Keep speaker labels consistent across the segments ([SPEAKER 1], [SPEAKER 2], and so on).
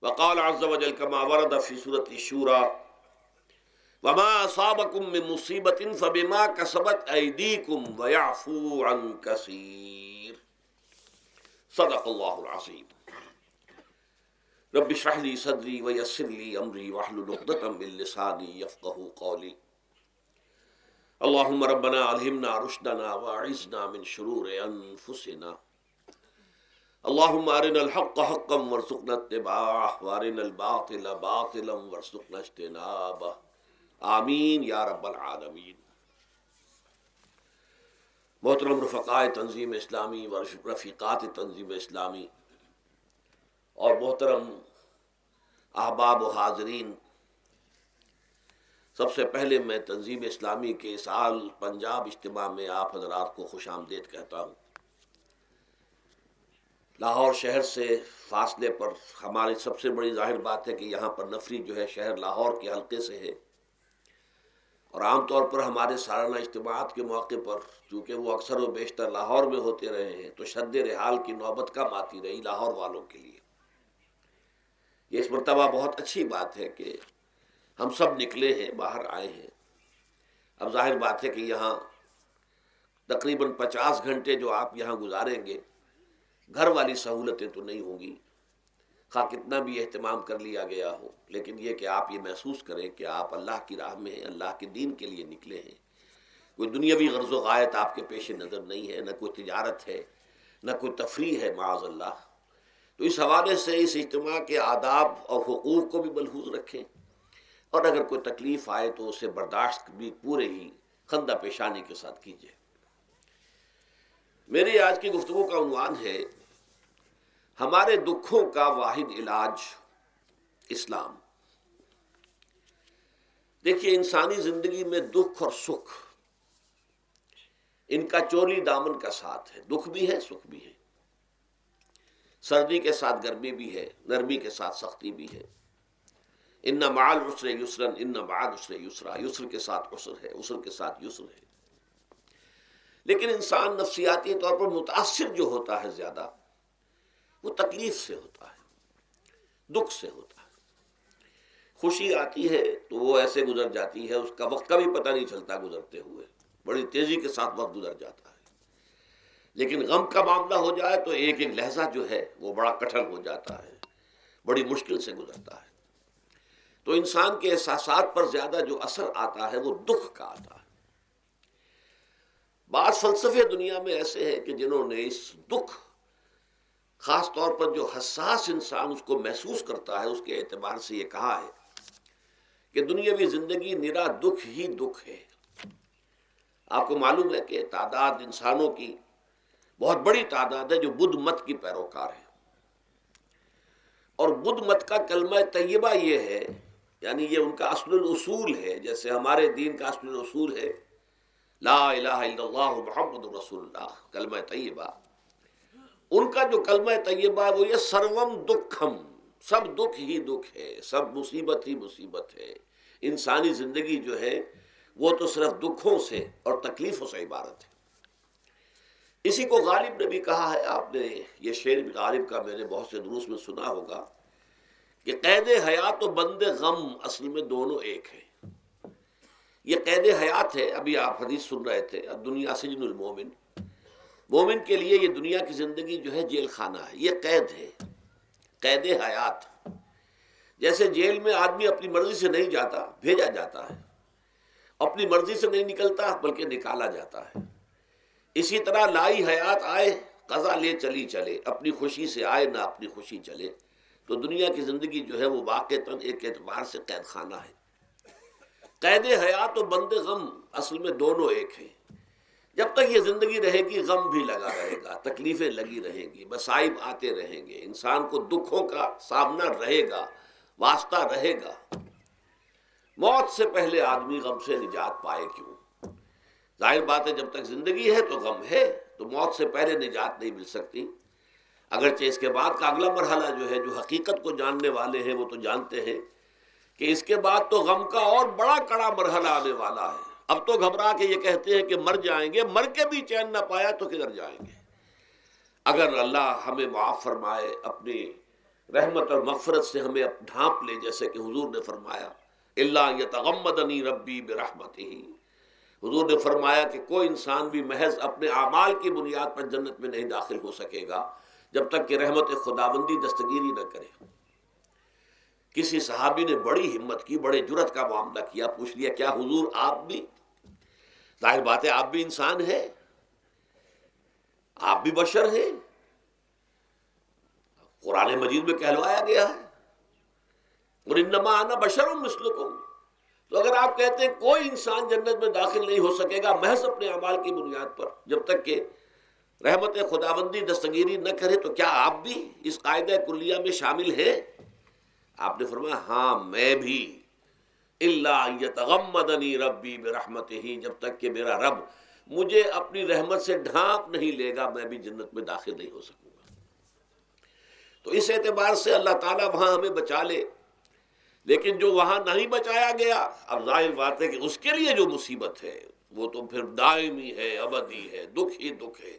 [SPEAKER 1] وقال عز وجل كما ورد في سورة الشورى وما أصابكم من مصيبة فبما كسبت أيديكم ويعفو عن كثير صدق الله العظيم. رب اشرح لي صدري ويسر لي أمري واحلل عقدة من لساني يفقهوا قولي. اللهم ربنا ألهمنا رشدنا وأعذنا من شرور أنفسنا. اللهم أرنا الحق حقا وارزقنا اتباعه وأرنا الباطل باطلا وارزقنا اجتنابه آمین یا رب العالمین. محترم رفقائے تنظیم اسلامی و رفیقات تنظیم اسلامی اور محترم احباب و حاضرین، سب سے پہلے میں تنظیم اسلامی کے سال پنجاب اجتماع میں آپ حضرات کو خوش آمدید کہتا ہوں. لاہور شہر سے فاصلے پر ہماری سب سے بڑی ظاہر بات ہے کہ یہاں پر نفری جو ہے شہر لاہور کے حلقے سے ہے، اور عام طور پر ہمارے سالانہ اجتماعات کے موقع پر چونکہ وہ اکثر و بیشتر لاہور میں ہوتے رہے ہیں تو شد رحال کی نوبت کم آتی رہی لاہور والوں کے لیے. یہ اس مرتبہ بہت اچھی بات ہے کہ ہم سب نکلے ہیں، باہر آئے ہیں. اب ظاہر بات ہے کہ یہاں تقریباً 50 گھنٹے جو آپ یہاں گزاریں گے، گھر والی سہولتیں تو نہیں ہوں گی، خواہ کتنا بھی اہتمام کر لیا گیا ہو، لیکن یہ کہ آپ یہ محسوس کریں کہ آپ اللہ کی راہ میں ہیں، اللہ کے دین کے لیے نکلے ہیں. کوئی دنیاوی غرض و غایت آپ کے پیش نظر نہیں ہے، نہ کوئی تجارت ہے، نہ کوئی تفریح ہے معاذ اللہ. تو اس حوالے سے اس اجتماع کے آداب اور حقوق کو بھی ملحوظ رکھیں، اور اگر کوئی تکلیف آئے تو اسے برداشت بھی پورے ہی خندہ پیشانی کے ساتھ کیجیے. میری آج کی گفتگو کا عنوان ہے ہمارے دکھوں کا واحد علاج اسلام. دیکھیے، انسانی زندگی میں دکھ اور سکھ ان کا چولی دامن کا ساتھ ہے. دکھ بھی ہے، سکھ بھی ہے، سردی کے ساتھ گرمی بھی ہے، نرمی کے ساتھ سختی بھی ہے. ان مع العسر یسرا ان مع العسر یسرا، یسر کے ساتھ عسر ہے، عسر کے ساتھ یسر ہے. لیکن انسان نفسیاتی طور پر متاثر جو ہوتا ہے زیادہ، وہ تکلیف سے ہوتا ہے، دکھ سے ہوتا ہے. خوشی آتی ہے تو وہ ایسے گزر جاتی ہے، اس کا وقت کا بھی پتہ نہیں چلتا، گزرتے ہوئے بڑی تیزی کے ساتھ وقت گزر جاتا ہے. لیکن غم کا معاملہ ہو جائے تو ایک ایک لحظہ جو ہے وہ بڑا کٹھن ہو جاتا ہے، بڑی مشکل سے گزرتا ہے. تو انسان کے احساسات پر زیادہ جو اثر آتا ہے وہ دکھ کا آتا ہے. بعض فلسفے دنیا میں ایسے ہیں کہ جنہوں نے اس دکھ، خاص طور پر جو حساس انسان اس کو محسوس کرتا ہے، اس کے اعتبار سے یہ کہا ہے کہ دنیاوی زندگی نرا دکھ ہی دکھ ہے. آپ کو معلوم ہے کہ تعداد انسانوں کی بہت بڑی تعداد ہے جو بدھ مت کی پیروکار ہے، اور بدھ مت کا کلمہ طیبہ یہ ہے، یعنی یہ ان کا اصل الاصول ہے. جیسے ہمارے دین کا اصل الاصول ہے لا الہ الا اللہ محمد رسول اللہ، کلمہ طیبہ. ان کا جو کلمہ طیبہ ہے وہ یہ سروم دکھم، سب دکھ ہی دکھ ہے، سب مصیبت ہی مصیبت ہے. انسانی زندگی جو ہے وہ تو صرف دکھوں سے اور تکلیفوں سے عبارت ہے. اسی کو غالب نے بھی کہا ہے، آپ نے یہ شعر بھی غالب کا میں نے بہت سے دروس میں سنا ہوگا کہ قید حیات و بند غم اصل میں دونوں ایک ہیں. یہ قید حیات ہے. ابھی آپ حدیث سن رہے تھے الدنیا سجن المومن، مومن کے لیے یہ دنیا کی زندگی جو ہے جیل خانہ ہے، یہ قید ہے، قید حیات. جیسے جیل میں آدمی اپنی مرضی سے نہیں جاتا، بھیجا جاتا ہے، اپنی مرضی سے نہیں نکلتا بلکہ نکالا جاتا ہے. اسی طرح لائی حیات آئے قضا لے چلی چلے، اپنی خوشی سے آئے نہ اپنی خوشی چلے. تو دنیا کی زندگی جو ہے وہ واقعتاً ایک اعتبار سے قید خانہ ہے. قید حیات و بند غم اصل میں دونوں ایک ہیں. جب تک یہ زندگی رہے گی غم بھی لگا رہے گا، تکلیفیں لگی رہیں گی، مصائب آتے رہیں گے، انسان کو دکھوں کا سامنا رہے گا، واسطہ رہے گا. موت سے پہلے آدمی غم سے نجات پائے کیوں؟ ظاہر بات ہے جب تک زندگی ہے تو غم ہے، تو موت سے پہلے نجات نہیں مل سکتی. اگرچہ اس کے بعد کا اگلا مرحلہ جو ہے، جو حقیقت کو جاننے والے ہیں وہ تو جانتے ہیں کہ اس کے بعد تو غم کا اور بڑا کڑا مرحلہ آنے والا ہے. اب تو گھبرا کے یہ کہتے ہیں کہ مر جائیں گے، مر کے بھی چین نہ پایا تو کدھر جائیں گے. اگر اللہ ہمیں معاف فرمائے، اپنی رحمت اور مغفرت سے ہمیں ڈھانپ لے، جیسے کہ حضور نے فرمایا الا یتغمدنی ربی برحمتہ، حضور نے فرمایا کہ کوئی انسان بھی محض اپنے اعمال کی بنیاد پر جنت میں نہیں داخل ہو سکے گا جب تک کہ رحمت خداوندی دستگیری نہ کرے۔ کسی صحابی نے بڑی ہمت کی، بڑے جرت کا معاملہ کیا، پوچھ لیا کیا حضور آپ بھی؟ ظاہر بات ہے آپ بھی انسان ہیں، آپ بھی بشر ہیں، قرآن مجید میں کہلوایا گیا ہے اور انما انا بشر مثلکم۔ تو اگر آپ کہتے ہیں کوئی انسان جنت میں داخل نہیں ہو سکے گا محض اپنے اعمال کی بنیاد پر جب تک کہ رحمت خداوندی دستگیری نہ کرے، تو کیا آپ بھی اس قاعدہ کلیہ میں شامل ہیں؟ آپ نے فرمایا ہاں میں بھی، الا یتغمدنی ربی برحمتہ، جب تک کہ میرا رب مجھے اپنی رحمت سے ڈھانپ نہیں لے گا میں بھی جنت میں داخل نہیں ہو سکوں گا۔ تو اس اعتبار سے اللہ تعالیٰ وہاں ہمیں بچا لے، لیکن جو وہاں نہیں بچایا گیا، اب ظاہر بات ہے کہ اس کے لیے جو مصیبت ہے وہ تو پھر دائمی ہے، ابدی ہے، دکھ ہی دکھ ہے۔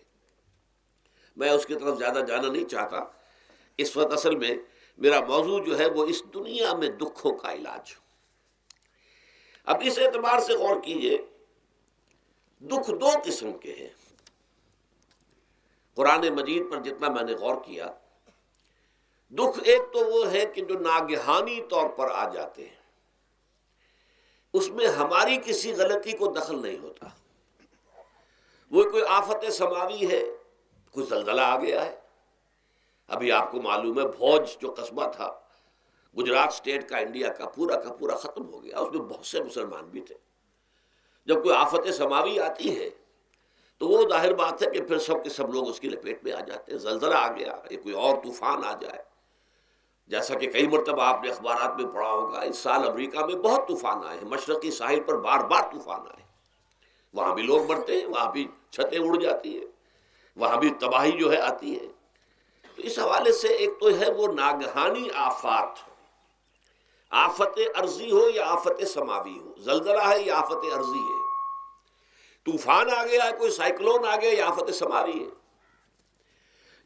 [SPEAKER 1] میں اس کی طرف زیادہ جانا نہیں چاہتا، اس وقت اصل میں میرا موضوع جو ہے وہ اس دنیا میں دکھوں کا علاج۔ اب اس اعتبار سے غور کیجئے، دکھ دو قسم کے ہیں۔ قرآن مجید پر جتنا میں نے غور کیا، دکھ ایک تو وہ ہے کہ جو ناگہانی طور پر آ جاتے ہیں، اس میں ہماری کسی غلطی کو دخل نہیں ہوتا۔ وہ کوئی آفت سماوی ہے، کوئی زلزلہ آ گیا ہے۔ ابھی آپ کو معلوم ہے بھوج جو قصبہ تھا گجرات سٹیٹ کا، انڈیا کا پورا ختم ہو گیا، اس میں بہت سے مسلمان بھی تھے۔ جب کوئی آفت سماوی آتی ہے تو وہ ظاہر بات ہے کہ پھر سب کے سب لوگ اس کی لپیٹ میں آ جاتے ہیں۔ زلزلہ آ گیا یا کوئی اور طوفان آ جائے، جیسا کہ کئی مرتبہ آپ نے اخبارات میں پڑھا ہوگا، اس سال امریکہ میں بہت طوفان آئے ہیں، مشرقی ساحل پر بار بار طوفان آئے، وہاں بھی لوگ مرتے ہیں، وہاں بھی چھتیں اڑ جاتی ہیں، وہاں بھی تباہی جو ہے آتی ہے۔ تو اس حوالے سے ایک تو ہے وہ ناگہانی آفات، آفت ارضی ہو یا آفت سماوی ہو، زلزلہ ہے یا آفت ارضی ہے، طوفان آ گیا ہے، کوئی سائیکلون آ گیا یا آفت سماوی ہے،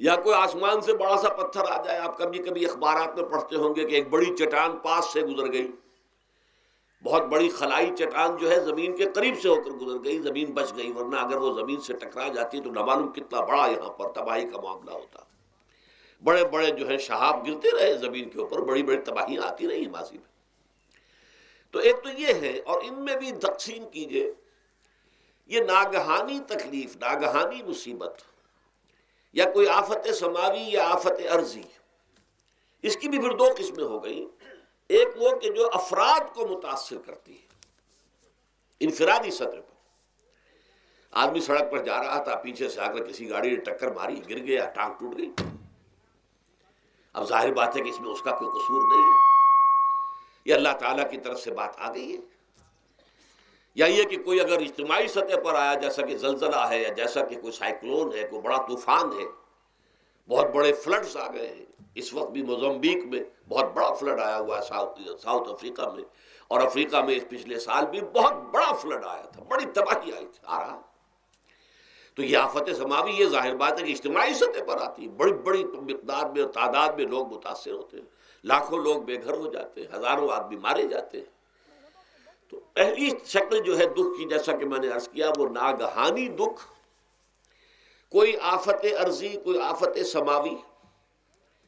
[SPEAKER 1] یا کوئی آسمان سے بڑا سا پتھر آ جائے۔ آپ کبھی کبھی اخبارات میں پڑھتے ہوں گے کہ ایک بڑی چٹان پاس سے گزر گئی، بہت بڑی خلائی چٹان جو ہے زمین کے قریب سے ہو کر گزر گئی، زمین بچ گئی، ورنہ اگر وہ زمین سے ٹکرا جاتی تو نہ معلوم کتنا بڑا یہاں پر تباہی کا معاملہ ہوتا۔ بڑے بڑے جو ہے شہاب گرتے رہے زمین کے اوپر، بڑی بڑی تباہیاں آتی رہی ماضی میں۔ تو ایک تو یہ ہے، اور ان میں بھی تقسیم کیجئے، یہ ناگہانی تکلیف، ناگہانی مصیبت، یا کوئی آفت سماوی یا آفت ارضی، اس کی بھی پھر دو قسمیں ہو گئی۔ ایک وہ کہ جو افراد کو متاثر کرتی ہے انفرادی سطح پر، آدمی سڑک پر جا رہا تھا، پیچھے سے آ کر کسی گاڑی نے ٹکر ماری، گر گیا، ٹانگ ٹوٹ گئی۔ اب ظاہر بات ہے کہ اس میں اس کا کوئی قصور نہیں ہے، یہ اللہ تعالیٰ کی طرف سے بات آ گئی ہے۔ یا یہ کہ کوئی اگر اجتماعی سطح پر آیا، جیسا کہ زلزلہ ہے، یا جیسا کہ کوئی سائیکلون ہے، کوئی بڑا طوفان ہے، بہت بڑے فلڈز آ گئے ہیں۔ اس وقت بھی موزمبیق میں بہت بڑا فلڈ آیا ہوا ہے، ساؤتھ افریقہ میں، اور افریقہ میں اس پچھلے سال بھی بہت بڑا فلڈ آیا تھا، بڑی تباہی آئی تھی، آ رہا۔ تو یہ آفت سماوی، یہ ظاہر بات ہے کہ اجتماعی سطح پر آتی ہے، بڑی بڑی مقدار میں، تعداد میں لوگ متاثر ہوتے ہیں، لاکھوں لوگ بے گھر ہو جاتے ہیں، ہزاروں آدمی مارے جاتے ہیں۔ تو پہلی شکل جو ہے دکھ کی، جیسا کہ میں نے عرض کیا، وہ ناگہانی دکھ، کوئی آفت ارضی، کوئی آفت سماوی،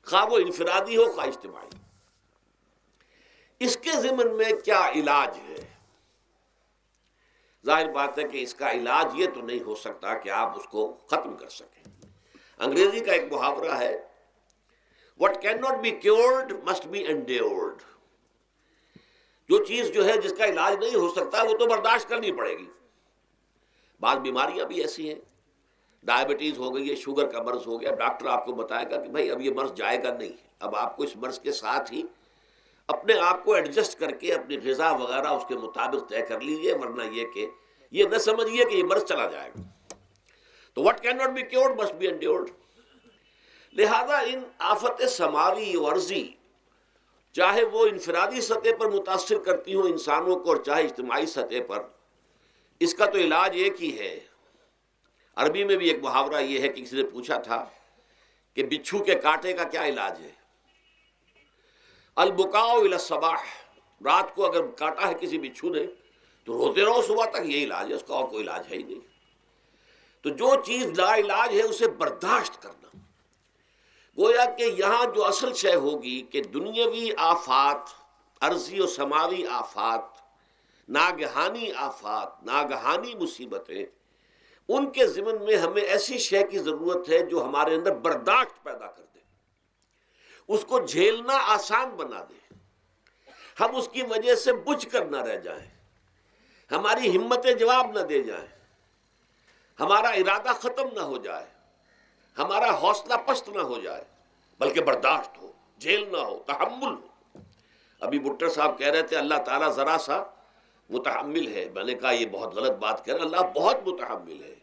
[SPEAKER 1] خواہ وہ انفرادی ہو خواہ اجتماعی۔ اس کے ضمن میں کیا علاج ہے؟ ظاہر بات ہے کہ اس کا علاج یہ تو نہیں ہو سکتا کہ آپ اس کو ختم کر سکیں۔ انگریزی کا ایک محاورہ ہے، what cannot be cured must be endured۔ جو چیز جو ہے جس کا علاج نہیں ہو سکتا وہ تو برداشت کرنی پڑے گی۔ بعض بیماریاں بھی ایسی ہیں، ڈائبٹیز ہو گئی ہے، شوگر کا مرض ہو گیا، ڈاکٹر آپ کو بتائے گا کہ بھائی اب یہ مرض جائے گا نہیں، اب آپ کو اس مرض کے ساتھ ہی اپنے آپ کو ایڈجسٹ کر کے اپنی غذا وغیرہ اس کے مطابق طے کر لیجئے، ورنہ یہ کہ یہ نہ سمجھیے کہ یہ مرض چلا جائے گا۔ تو what cannot be cured must be endured۔ لہذا ان آفت سماوی و ارضی، چاہے وہ انفرادی سطح پر متاثر کرتی ہوں انسانوں کو اور چاہے اجتماعی سطح پر، اس کا تو علاج ایک ہی ہے۔ عربی میں بھی ایک محاورہ یہ ہے کہ کسی نے پوچھا تھا کہ بچھو کے کانٹے کا کیا علاج ہے؟ البکاء الی الصباح، رات کو اگر کاٹا ہے کسی بچھو نے تو روتے رہو صبح تک، یہ علاج ہے، اس کا اور کوئی علاج ہے ہی نہیں۔ تو جو چیز لا علاج ہے اسے برداشت کرنا۔ گویا کہ یہاں جو اصل شے ہوگی کہ دنیاوی آفات، عرضی و سماوی آفات، ناگہانی آفات، ناگہانی مصیبتیں، ان کے ضمن میں ہمیں ایسی شے کی ضرورت ہے جو ہمارے اندر برداشت پیدا کر دے، اس کو جھیلنا آسان بنا دے، ہم اس کی وجہ سے بجھ کر نہ رہ جائیں، ہماری ہمتیں جواب نہ دے جائیں، ہمارا ارادہ ختم نہ ہو جائے، ہمارا حوصلہ پست نہ ہو جائے، بلکہ برداشت ہو، جھیلنا ہو، تحمل ہو۔ ابھی بٹر صاحب کہہ رہے تھے اللہ تعالیٰ ذرا سا متحمل ہے، میں نے کہا یہ بہت غلط بات کہہ رہے ہیں، اللہ بہت متحمل ہے۔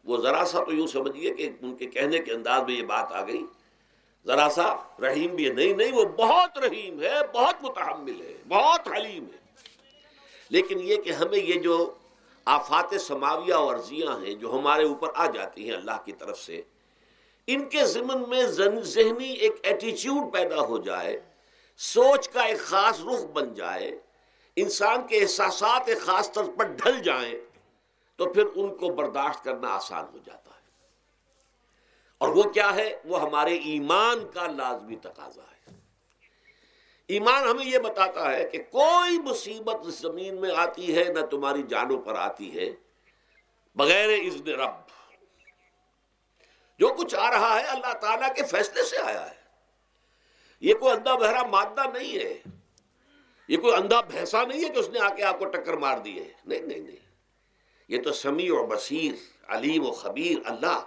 [SPEAKER 1] وہ ذرا سا تو یوں سمجھیے کہ ان کے کہنے کے انداز میں یہ بات آ گئی، ذرا سا رحیم بھی ہے، نہیں وہ بہت رحیم ہے، بہت متحمل ہے، بہت حلیم ہے۔ لیکن یہ کہ ہمیں یہ جو آفات سماویہ اور عرضیہ ہیں جو ہمارے اوپر آ جاتی ہیں اللہ کی طرف سے، ان کے ضمن میں ذہنی ایک ایٹیچیوڈ پیدا ہو جائے، سوچ کا ایک خاص رخ بن جائے، انسان کے احساسات ایک خاص طرز پر ڈھل جائیں، تو پھر ان کو برداشت کرنا آسان ہو جاتا ہے۔ اور وہ کیا ہے؟ وہ ہمارے ایمان کا لازمی تقاضا ہے۔ ایمان ہمیں یہ بتاتا ہے کہ کوئی مصیبت اس زمین میں آتی ہے نہ تمہاری جانوں پر آتی ہے بغیر اذن رب۔ جو کچھ آ رہا ہے اللہ تعالیٰ کے فیصلے سے آیا ہے، یہ کوئی اندھا بہرا مادہ نہیں ہے، یہ کوئی اندھا بھینسا نہیں ہے کہ اس نے آ کے آپ کو ٹکر مار دی ہے، نہیں، یہ تو سمیع و بصیر، علیم و خبیر اللہ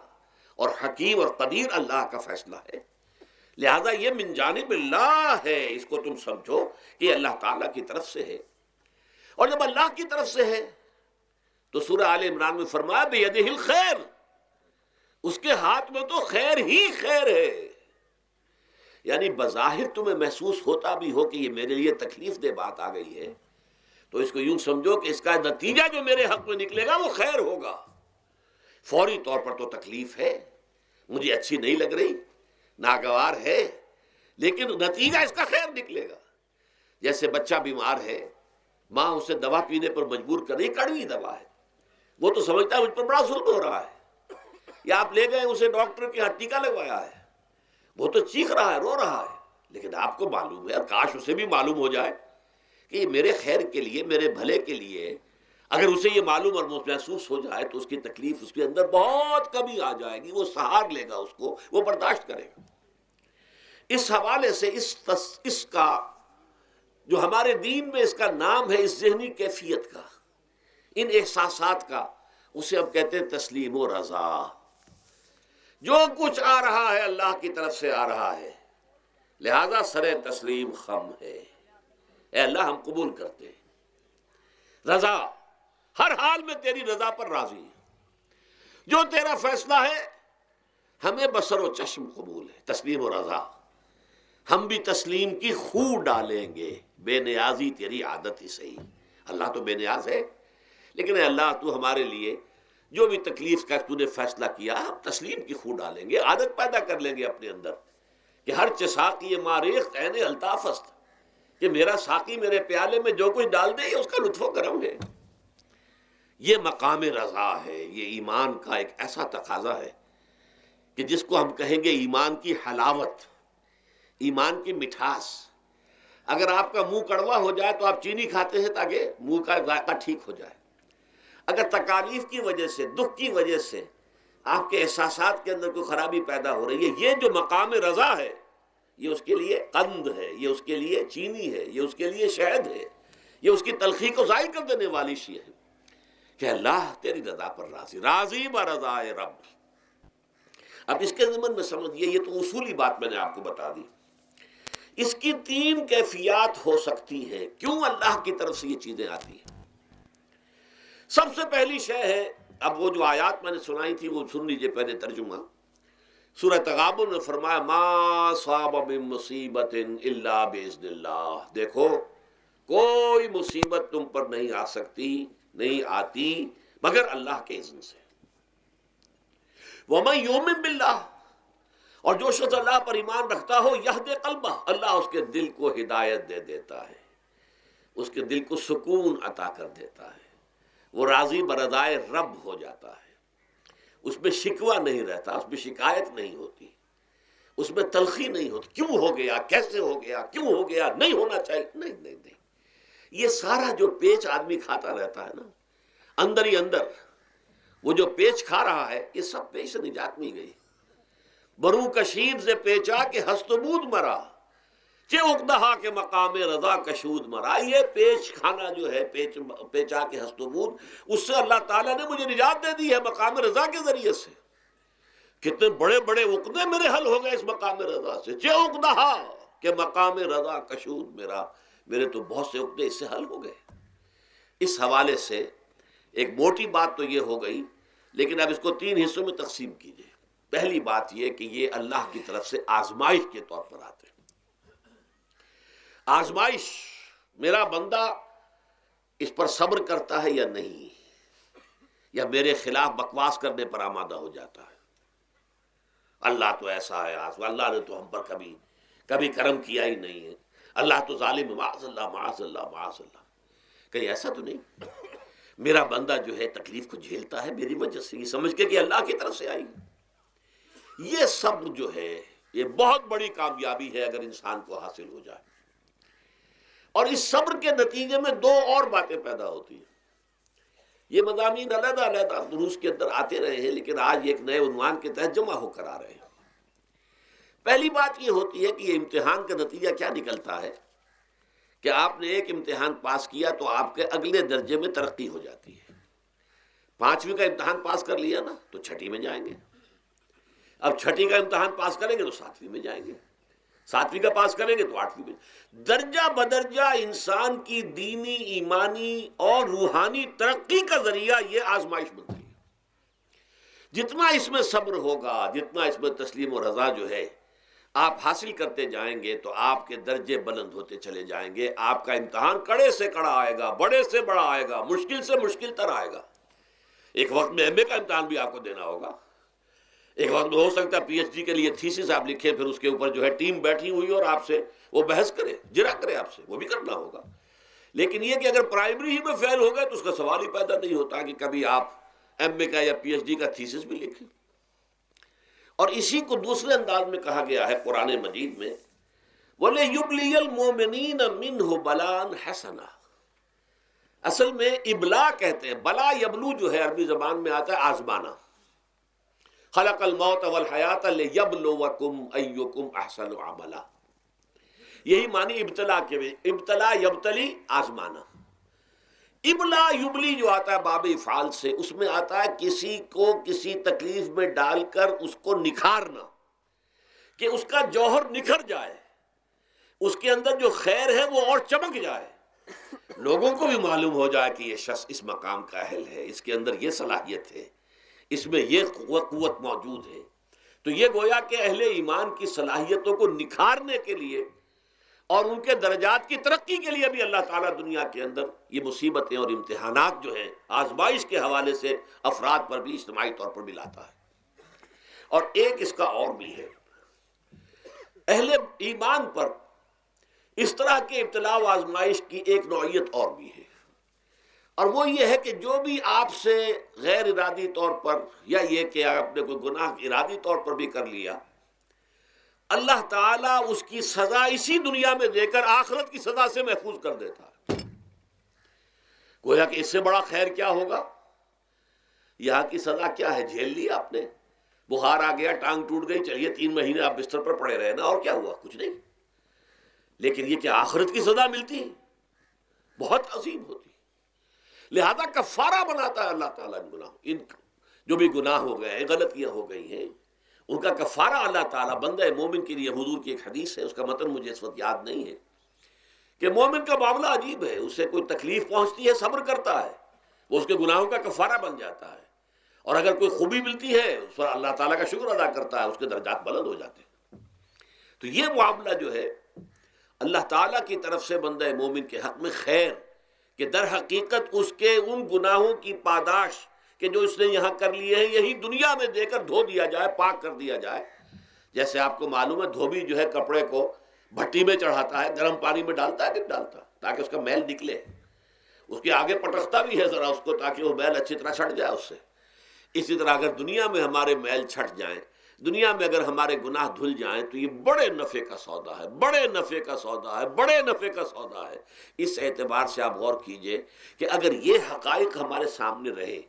[SPEAKER 1] اور حکیم اور قدیر اللہ کا فیصلہ ہے۔ لہذا یہ من جانب اللہ ہے، اس کو تم سمجھو کہ اللہ تعالیٰ کی طرف سے ہے۔ اور جب اللہ کی طرف سے ہے تو سورہ آل عمران میں فرمایا بیدہ الخیر، اس کے ہاتھ میں تو خیر ہی خیر ہے۔ یعنی بظاہر تمہیں محسوس ہوتا بھی ہو کہ یہ میرے لیے تکلیف دہ بات آ گئی ہے، تو اس کو یوں سمجھو کہ اس کا نتیجہ جو میرے حق میں نکلے گا وہ خیر ہوگا۔ فوری طور پر تو تکلیف ہے، مجھے اچھی نہیں لگ رہی، ناگوار ہے، لیکن نتیجہ اس کا خیر نکلے گا۔ جیسے بچہ بیمار ہے، ماں اسے دوا پینے پر مجبور کر رہی، کڑوی دوا ہے، وہ تو سمجھتا ہے مجھ پر بڑا ظلم ہو رہا ہے، یا آپ لے گئے اسے ڈاکٹر کے ہاں ٹیکا لگوایا ہے، وہ تو چیخ رہا ہے، رو رہا ہے، لیکن آپ کو معلوم ہے، کاش اسے بھی معلوم ہو جائے کہ یہ میرے خیر کے لیے، میرے بھلے کے لیے، اگر اسے یہ معلوم اور محسوس ہو جائے تو اس کی تکلیف اس کے اندر بہت کمی آ جائے گی، وہ سہار لے گا، اس کو وہ برداشت کرے گا۔ اس حوالے سے اس کا جو ہمارے دین میں اس کا نام ہے، اس ذہنی کیفیت کا، ان احساسات کا، اسے اب کہتے ہیں تسلیم و رضا۔ جو کچھ آ رہا ہے اللہ کی طرف سے آ رہا ہے، لہذا سر تسلیم خم ہے، اے اللہ ہم قبول کرتے ہیں، رضا، ہر حال میں تیری رضا پر راضی ہیں، جو تیرا فیصلہ ہے ہمیں بصر و چشم قبول ہے، تسلیم و رضا۔ ہم بھی تسلیم کی خو ڈالیں گے، بے نیازی تیری عادت ہی صحیح۔ اللہ تو بے نیاز ہے، لیکن اے اللہ تو ہمارے لیے جو بھی تکلیف کا تو نے فیصلہ کیا، ہم تسلیم کی خو ڈالیں گے، عادت پیدا کر لیں گے اپنے اندر کہ ہر ساقی ماریخت عین الطاف است، کہ میرا ساقی میرے پیالے میں جو کچھ ڈال دے یہ اس کا لطف و کرم ہے۔ یہ مقام رضا ہے، یہ ایمان کا ایک ایسا تقاضا ہے کہ جس کو ہم کہیں گے ایمان کی حلاوت، ایمان کی مٹھاس۔ اگر آپ کا منہ کڑوا ہو جائے تو آپ چینی کھاتے ہیں تاکہ منہ کا ذائقہ ٹھیک ہو جائے۔ اگر تکالیف کی وجہ سے، دکھ کی وجہ سے آپ کے احساسات کے اندر کوئی خرابی پیدا ہو رہی ہے، یہ جو مقام رضا ہے یہ اس کے لیے قند ہے، یہ اس کے لیے چینی ہے، یہ اس کے لیے شہد ہے، یہ اس کی تلخی کو ظاہر کر دینے والی شے ہے کہ اللہ تیری رضا پر راضی، راضی برضائے رب۔ اب اس کے ضمن میں سمجھئے، یہ تو اصولی بات میں نے آپ کو بتا دی، اس کی 3 کیفیات ہو سکتی ہے کیوں اللہ کی طرف سے یہ چیزیں آتی ہیں۔ سب سے پہلی شے ہے، اب وہ جو آیات میں نے سنائی تھی وہ سن لیجئے پہلے ترجمہ۔ سورہ تغابن میں فرمایا ما صاب من مصیبت الا باذن اللہ، دیکھو کوئی مصیبت تم پر نہیں آ سکتی، نہیں آتی مگر اللہ کے اذن سے۔ ومن یؤمن باللہ، اور جو شخص اللہ پر ایمان رکھتا ہو یہدی قلبہ، اللہ اس کے دل کو ہدایت دے دیتا ہے، اس کے دل کو سکون عطا کر دیتا ہے، وہ راضی برضائے رب ہو جاتا ہے، اس میں شکوہ نہیں رہتا، اس میں شکایت نہیں ہوتی، اس میں تلخی نہیں ہوتی، کیوں ہو گیا، کیسے ہو گیا، کیوں ہو گیا، نہیں ہونا چاہیے، نہیں نہیں نہیں۔ یہ سارا جو پیچ آدمی کھاتا رہتا ہے نا اندر ہی اندر، وہ جو پیچ کھا رہا ہے، یہ سب پیچ سے نجات مل گئی۔ برو کشید سے پیچا کے ہستبود مرا، چے اقدہا کے مقام رضا کشود مرا۔ یہ پیچ کھانا جو ہے، پیچا کے ہستبود، اس سے اللہ تعالیٰ نے مجھے نجات دے دی ہے مقام رضا کے ذریعے سے۔ کتنے بڑے بڑے عقدے میرے حل ہو گئے اس مقام رضا سے، چے اقدہا کے مقام رضا کشود میرا، میرے تو بہت سے عقدے اس سے حل ہو گئے۔ اس حوالے سے ایک موٹی بات تو یہ ہو گئی، لیکن اب اس کو 3 حصوں میں تقسیم کیجئے۔ پہلی بات یہ کہ یہ اللہ کی طرف سے آزمائش کے طور پر آتے ہیں۔ آزمائش، میرا بندہ اس پر صبر کرتا ہے یا نہیں، یا میرے خلاف بکواس کرنے پر آمادہ ہو جاتا ہے۔ اللہ تو ایسا ہے، اللہ نے تو ہم پر کبھی کرم کیا ہی نہیں ہے، اللہ تو ظالم ہے، معاذ اللہ معاذ اللہ معاذ اللہ۔ کہیں ایسا تو نہیں، میرا بندہ جو ہے تکلیف کو جھیلتا ہے میری وجہ سے، یہ سمجھ کے کہ اللہ کی طرف سے آئی۔ یہ صبر جو ہے یہ بہت بڑی کامیابی ہے اگر انسان کو حاصل ہو جائے۔ اور اس صبر کے نتیجے میں 2 اور باتیں پیدا ہوتی ہیں۔ یہ مضامین علیحدہ علیحدہ دروس کے اندر آتے رہے ہیں، لیکن آج ایک نئے عنوان کے تحت جمع ہو کر آ رہے ہیں۔ پہلی بات یہ ہوتی ہے کہ یہ امتحان کا نتیجہ کیا نکلتا ہے کہ آپ نے ایک امتحان پاس کیا تو آپ کے اگلے درجے میں ترقی ہو جاتی ہے۔ 5ویں کا امتحان پاس کر لیا نا تو 6ٹھی میں جائیں گے، اب 6ٹھی کا امتحان پاس کریں گے تو 7ویں میں جائیں گے، 7ویں کا پاس کریں گے تو 8ویں میں۔ درجہ بدرجہ انسان کی دینی، ایمانی اور روحانی ترقی کا ذریعہ یہ آزمائش بنتی ہے۔ جتنا اس میں صبر ہوگا، جتنا اس میں تسلیم و رضا جو ہے آپ حاصل کرتے جائیں گے تو آپ کے درجے بلند ہوتے چلے جائیں گے۔ آپ کا امتحان کڑے سے کڑا آئے گا، بڑے سے بڑا آئے گا، مشکل سے مشکل تر آئے گا۔ ایک وقت میں MA کا امتحان بھی آپ کو دینا ہوگا، ایک وقت میں ہو سکتا ہے PhD کے لیے تھیسس آپ لکھیں، پھر اس کے اوپر جو ہے ٹیم بیٹھی ہوئی اور آپ سے وہ بحث کرے، جرا کرے آپ سے، وہ بھی کرنا ہوگا۔ لیکن یہ کہ اگر پرائمری ہی میں فیل ہو گئے تو اس کا سوال ہی پیدا نہیں ہوتا کہ کبھی آپ MA کا یا PhD کا تھیسس بھی لکھیں۔ اور اسی کو دوسرے انداز میں کہا گیا ہے قرآن مجید میں، وَلِيُبْلِيَ الْمُؤْمِنِينَ مِنْهُ بَلَاءً حَسَنًا۔ اصل میں ابلا کہتے ہیں، بلا یبلو جو ہے عربی زبان میں آتا ہے آزمانا۔ خلق الموت والحیات لیبلوکم ایکم احسن عملا، یہی معنی ابتلا کے بھی، ابتلا یبتلی آزمانا۔ ابلا یبلی جو آتا ہے باب افعال سے، اس میں آتا ہے کسی کو کسی تکلیف میں ڈال کر اس کو نکھارنا، کہ اس کا جوہر نکھر جائے، اس کے اندر جو خیر ہے وہ اور چمک جائے، لوگوں کو بھی معلوم ہو جائے کہ یہ شخص اس مقام کا اہل ہے، اس کے اندر یہ صلاحیت ہے، اس میں یہ قوت موجود ہے۔ تو یہ گویا کہ اہل ایمان کی صلاحیتوں کو نکھارنے کے لیے اور ان کے درجات کی ترقی کے لیے بھی اللہ تعالیٰ دنیا کے اندر یہ مصیبتیں اور امتحانات جو ہیں آزمائش کے حوالے سے افراد پر بھی اجتماعی طور پر بھی لاتا ہے۔ اور ایک اس کا اور بھی ہے، اہل ایمان پر اس طرح کے ابتلاء و آزمائش کی ایک نوعیت اور بھی ہے، اور وہ یہ ہے کہ جو بھی آپ سے غیر ارادی طور پر یا یہ کہ آپ نے کوئی گناہ ارادی طور پر بھی کر لیا، اللہ تعالیٰ اس کی سزا اسی دنیا میں دے کر آخرت کی سزا سے محفوظ کر دیتا ہے۔ گویا کہ اس سے بڑا خیر کیا ہوگا؟ یہاں کی سزا کیا ہے؟ جھیل لی آپ نے، بخار آ گیا، ٹانگ ٹوٹ گئی، چلیے 3 مہینے آپ بستر پر پڑے رہے نا، اور کیا ہوا؟ کچھ نہیں۔ لیکن یہ کہ آخرت کی سزا ملتی بہت عظیم ہوتی، لہذا کفارہ بناتا ہے اللہ تعالیٰ ان گناہوں، ان جو بھی گناہ ہو گئے ہیں، غلطیاں ہو گئی ہیں، ان کا کفارہ اللہ تعالیٰ بندہ مومن کے لیے، حضور کی ایک حدیث ہے، اس کا متن مجھے اس وقت یاد نہیں ہے، کہ مومن کا معاملہ عجیب ہے، اسے کوئی تکلیف پہنچتی ہے صبر کرتا ہے، وہ اس کے گناہوں کا کفارہ بن جاتا ہے، اور اگر کوئی خوبی ملتی ہے اس پر اللہ تعالیٰ کا شکر ادا کرتا ہے، اس کے درجات بلند ہو جاتے ہیں۔ تو یہ معاملہ جو ہے اللہ تعالیٰ کی طرف سے بندہ مومن کے حق میں خیر، کہ در حقیقت اس کے ان گناہوں کی پاداش کہ جو اس نے یہاں کر لیے ہیں، یہی دنیا میں دے کر دھو دیا جائے، پاک کر دیا جائے، جیسے آپ کو معلوم ہے دھوبی جو ہے کپڑے کو بھٹی میں چڑھاتا ہے، گرم پانی میں ڈالتا ہے کہ ڈالتا، تاکہ اس کا میل نکلے، اس کے آگے پٹکتا بھی ہے ذرا اس کو تاکہ وہ میل اچھی طرح چھٹ جائے اس سے۔ اسی طرح اگر دنیا میں ہمارے میل چھٹ جائیں، دنیا میں اگر ہمارے گناہ دھل جائیں تو یہ بڑے نفع کا سودا ہے، بڑے نفع کا سودا ہے، بڑے نفع کا سودا ہے۔ اس اعتبار سے آپ غور کیجئے کہ اگر یہ حقائق ہمارے سامنے رہے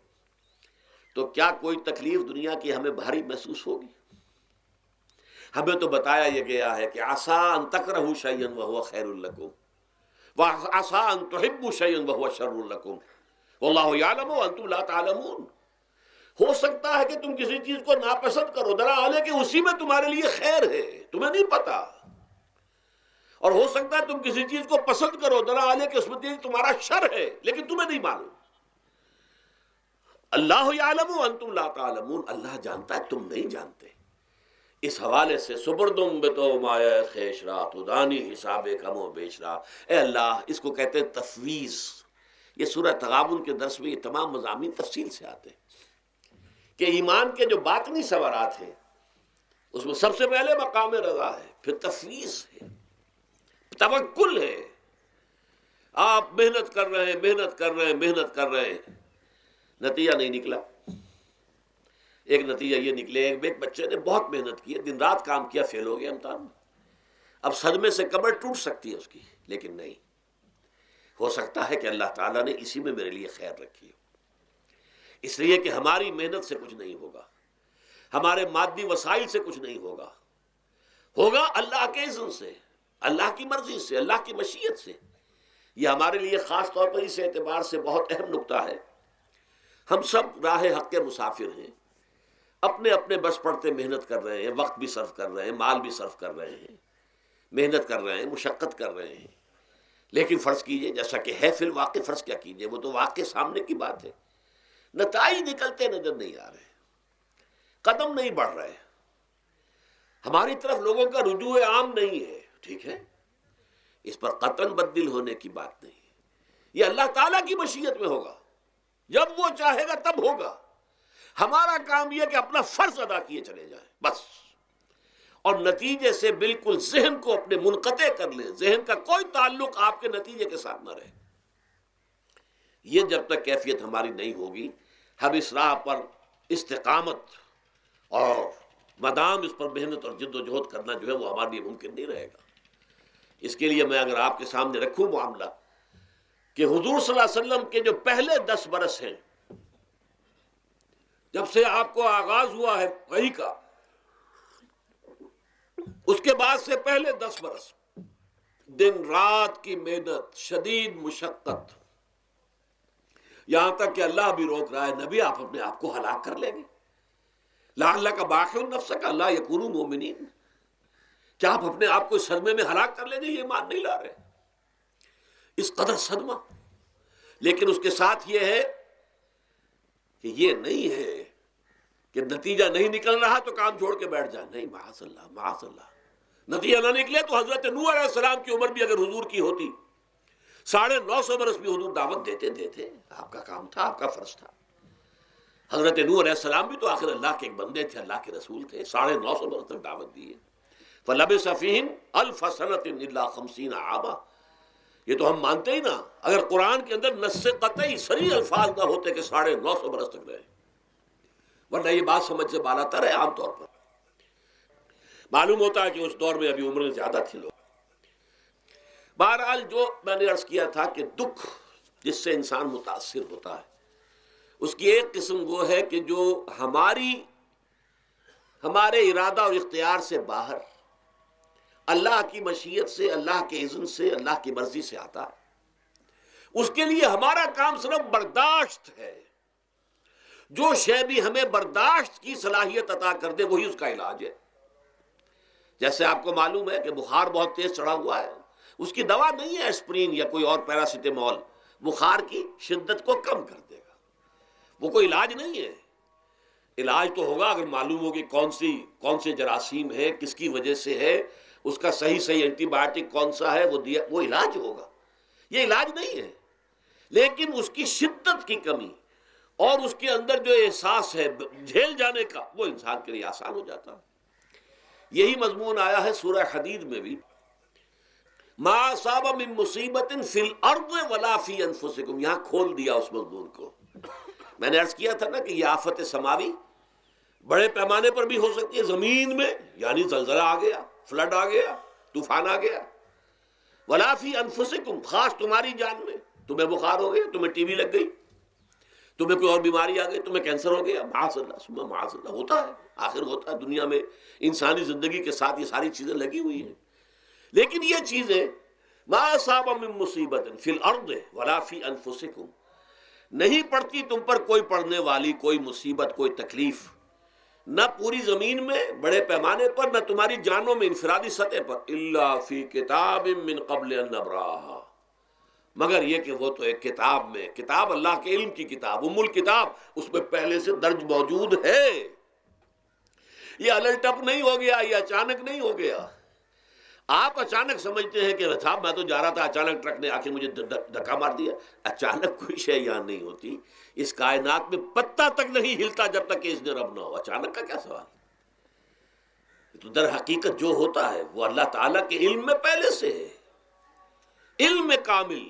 [SPEAKER 1] تو کیا کوئی تکلیف دنیا کی ہمیں بھاری محسوس ہوگی؟ ہمیں تو بتایا یہ گیا ہے کہ عسیٰ ان تکرہوا شیئا وہو خیر لکم وعسیٰ ان تحبوا شیئا وہو شر لکم واللہ یعلم وانتم لا تعلمون۔ ہو سکتا ہے کہ تم کسی چیز کو ناپسند کرو، درا حال ہے کہ اسی میں تمہارے لیے خیر ہے، تمہیں نہیں پتا، اور ہو سکتا ہے تم کسی چیز کو پسند کرو، درا حال ہے کہ اس میں تمہارا شر ہے لیکن تمہیں نہیں معلوم۔ اللہ یعلم وانتم لا تعلمون، اللہ جانتا ہے تم نہیں جانتے۔ اس حوالے سے سبردم بتو مایا خیش را تو دانی حساب کم و بیش را، اے اللہ، اس کو کہتے ہیں تفویض۔ یہ سورہ تغابن کے درس میں یہ تمام مضامین تفصیل سے آتے ہیں کہ ایمان کے جو باطنی ثمرات ہیں اس میں سب سے پہلے مقام رضا ہے، پھر تفویض ہے، توکل ہے۔ آپ محنت کر رہے ہیں، محنت کر رہے ہیں، محنت کر رہے ہیں، نتیجہ نہیں نکلا۔ ایک نتیجہ یہ نکلے، ایک بچے نے بہت محنت کی، دن رات کام کیا، فیل ہو گیا امتحان میں۔ اب صدمے سے کمر ٹوٹ سکتی ہے اس کی، لیکن نہیں، ہو سکتا ہے کہ اللہ تعالیٰ نے اسی میں میرے لیے خیر رکھی ہو۔ اس لیے کہ ہماری محنت سے کچھ نہیں ہوگا، ہمارے مادی وسائل سے کچھ نہیں ہوگا، ہوگا اللہ کے اذن سے، اللہ کی مرضی سے، اللہ کی مشیت سے۔ یہ ہمارے لیے خاص طور پر اس اعتبار سے بہت اہم نکتہ ہے، ہم سب راہ حق کے مسافر ہیں، اپنے اپنے بس پڑتے محنت کر رہے ہیں، وقت بھی صرف کر رہے ہیں، مال بھی صرف کر رہے ہیں، محنت کر رہے ہیں، مشقت کر رہے ہیں، لیکن فرض کیجئے جیسا کہ ہے فی الواقع، فرض کیا کیجئے، وہ تو واقع سامنے کی بات ہے، نتائج نکلتے نظر نہیں آ رہے، قدم نہیں بڑھ رہے، ہماری طرف لوگوں کا رجوع عام نہیں ہے، ٹھیک ہے، اس پر قطعاً بدل ہونے کی بات نہیں ہے، یہ اللہ تعالیٰ کی مشیت میں ہوگا، جب وہ چاہے گا تب ہوگا۔ ہمارا کام یہ کہ اپنا فرض ادا کیے چلے جائیں بس، اور نتیجے سے بالکل ذہن کو اپنے منقطع کر لیں، ذہن کا کوئی تعلق آپ کے نتیجے کے ساتھ نہ رہے۔ یہ جب تک کیفیت ہماری نہیں ہوگی، ہم اس راہ پر استقامت اور مدام اس پر محنت اور جد و جہد کرنا جو ہے وہ ہمارے لیے ممکن نہیں رہے گا۔ اس کے لیے میں اگر آپ کے سامنے رکھوں معاملہ کہ حضور صلی اللہ علیہ وسلم کے جو پہلے 10 برس ہیں، جب سے آپ کو آغاز ہوا ہے وحی کا، اس کے بعد سے پہلے 10 برس دن رات کی محنت، شدید مشقت، یہاں تک کہ اللہ بھی روک رہا ہے، نبی آپ اپنے آپ کو ہلاک کر لیں گے، لعلک باخع نفسک الا یکونوا مؤمنین، کیا آپ اپنے آپ کو اس صدمے میں ہلاک کر لیں گے؟ یہ ایمان نہیں لا رہے، اس قدر صدمہ۔ لیکن اس کے ساتھ یہ ہے کہ یہ نہیں ہے کہ نتیجہ نہیں نکل رہا تو کام چھوڑ کے بیٹھ جائیں، نہیں، معاذ اللہ، معاذ اللہ۔ نتیجہ نہ نکلے تو حضرت نوح علیہ السلام کی عمر بھی اگر حضور کی ہوتی، 950 برس بھی حضور دعوت دیتے، آپ کا کام تھا، آپ کا فرض تھا۔ حضرت نوح علیہ السلام بھی تو آخر اللہ کے ایک بندے تھے، اللہ کے رسول تھے، 950 برس تک دعوت دی ہے۔ فَلَبِثَ فِيهِمْ أَلْفَ سَنَةٍ إِلَّا 50 عاما، یہ تو ہم مانتے ہی نا، اگر قرآن کے اندر نص قطعی صریح الفاظ نہ ہوتے کہ 950 برس تک رہے، ورنہ یہ بات سمجھ سے بالا تر ہے۔ عام طور پر معلوم ہوتا ہے کہ اس دور میں ابھی عمریں زیادہ تھی لوگ۔ بہرحال جو میں نے عرض کیا تھا کہ دکھ جس سے انسان متاثر ہوتا ہے، اس کی ایک قسم وہ ہے کہ جو ہمارے ارادہ اور اختیار سے باہر، اللہ کی مشیت سے، اللہ کے اذن سے، اللہ کی مرضی سے آتا ہے۔ اس کے لیے ہمارا کام صرف برداشت ہے۔ جو شے بھی ہمیں برداشت کی صلاحیت عطا کر دے وہی اس کا علاج ہے۔ جیسے آپ کو معلوم ہے کہ بخار بہت تیز چڑھا ہوا ہے، اس کی دوا نہیں ہے اسپرین یا کوئی اور پیراسیٹامول، بخار کی شدت کو کم کر دے گا، وہ کوئی علاج نہیں ہے۔ علاج تو ہوگا اگر معلوم ہو کہ کون سے جراثیم ہے، کس کی وجہ سے ہے، اس کا صحیح اینٹی بائیوٹک کون سا ہے، وہ علاج ہوگا۔ یہ علاج نہیں ہے، لیکن اس کی شدت کی کمی اور اس کے اندر جو احساس ہے جھیل جانے کا، وہ انسان کے لیے آسان ہو جاتا ہے۔ یہی مضمون آیا ہے سورہ حدید میں بھی، ما اصاب من مصیبت فی الارض ولا فی انفسکم، یہاں کھول دیا اس مضمون کو۔ میں نے عرض کیا تھا نا کہ یہ آفت سماوی بڑے پیمانے پر بھی ہو سکتی ہے، زمین میں یعنی زلزلہ آ گیا، فلڈ آ گیا، طوفان آ گیا، ولا فی انفسکم، خاص تمہاری جان میں، تمہیں بخار ہو گیا، تمہیں ٹی بی لگ گئی، تمہیں کوئی اور بیماری آ گئی، تمہیں کینسر ہو گیا، معاذ اللہ ثم معاذ اللہ، ہوتا ہے، آخر ہوتا ہے، دنیا میں انسانی زندگی کے ساتھ یہ ساری چیزیں لگی ہوئی ہیں۔ لیکن یہ چیزیں ما اصاب من مصیبت فی الارض ولا فی انفسکم، نہیں پڑتی تم پر کوئی پڑنے والی کوئی مصیبت، کوئی تکلیف، نہ پوری زمین میں بڑے پیمانے پر، نہ تمہاری جانوں میں انفرادی سطح پر، الا فی کتاب من قبل ان نبراہا، مگر یہ کہ وہ تو ایک کتاب میں، کتاب اللہ کے علم کی کتاب، ام الکتاب، اس میں پہلے سے درج موجود ہے۔ یہ الٹ ٹپ نہیں ہو گیا، یہ اچانک نہیں ہو گیا۔ آپ اچانک سمجھتے ہیں کہ صاحب میں تو جا رہا تھا، اچانک ٹرک نے آ کے مجھے دھکا مار دیا۔ اچانک کوئی شے یہاں نہیں ہوتی، اس کائنات میں پتہ تک نہیں ہلتا جب تک کہ اذن رب نہ ہو۔ اچانک کا کیا سوال؟ تو در حقیقت جو ہوتا ہے وہ اللہ تعالیٰ کے علم میں پہلے سے ہے، علم کامل،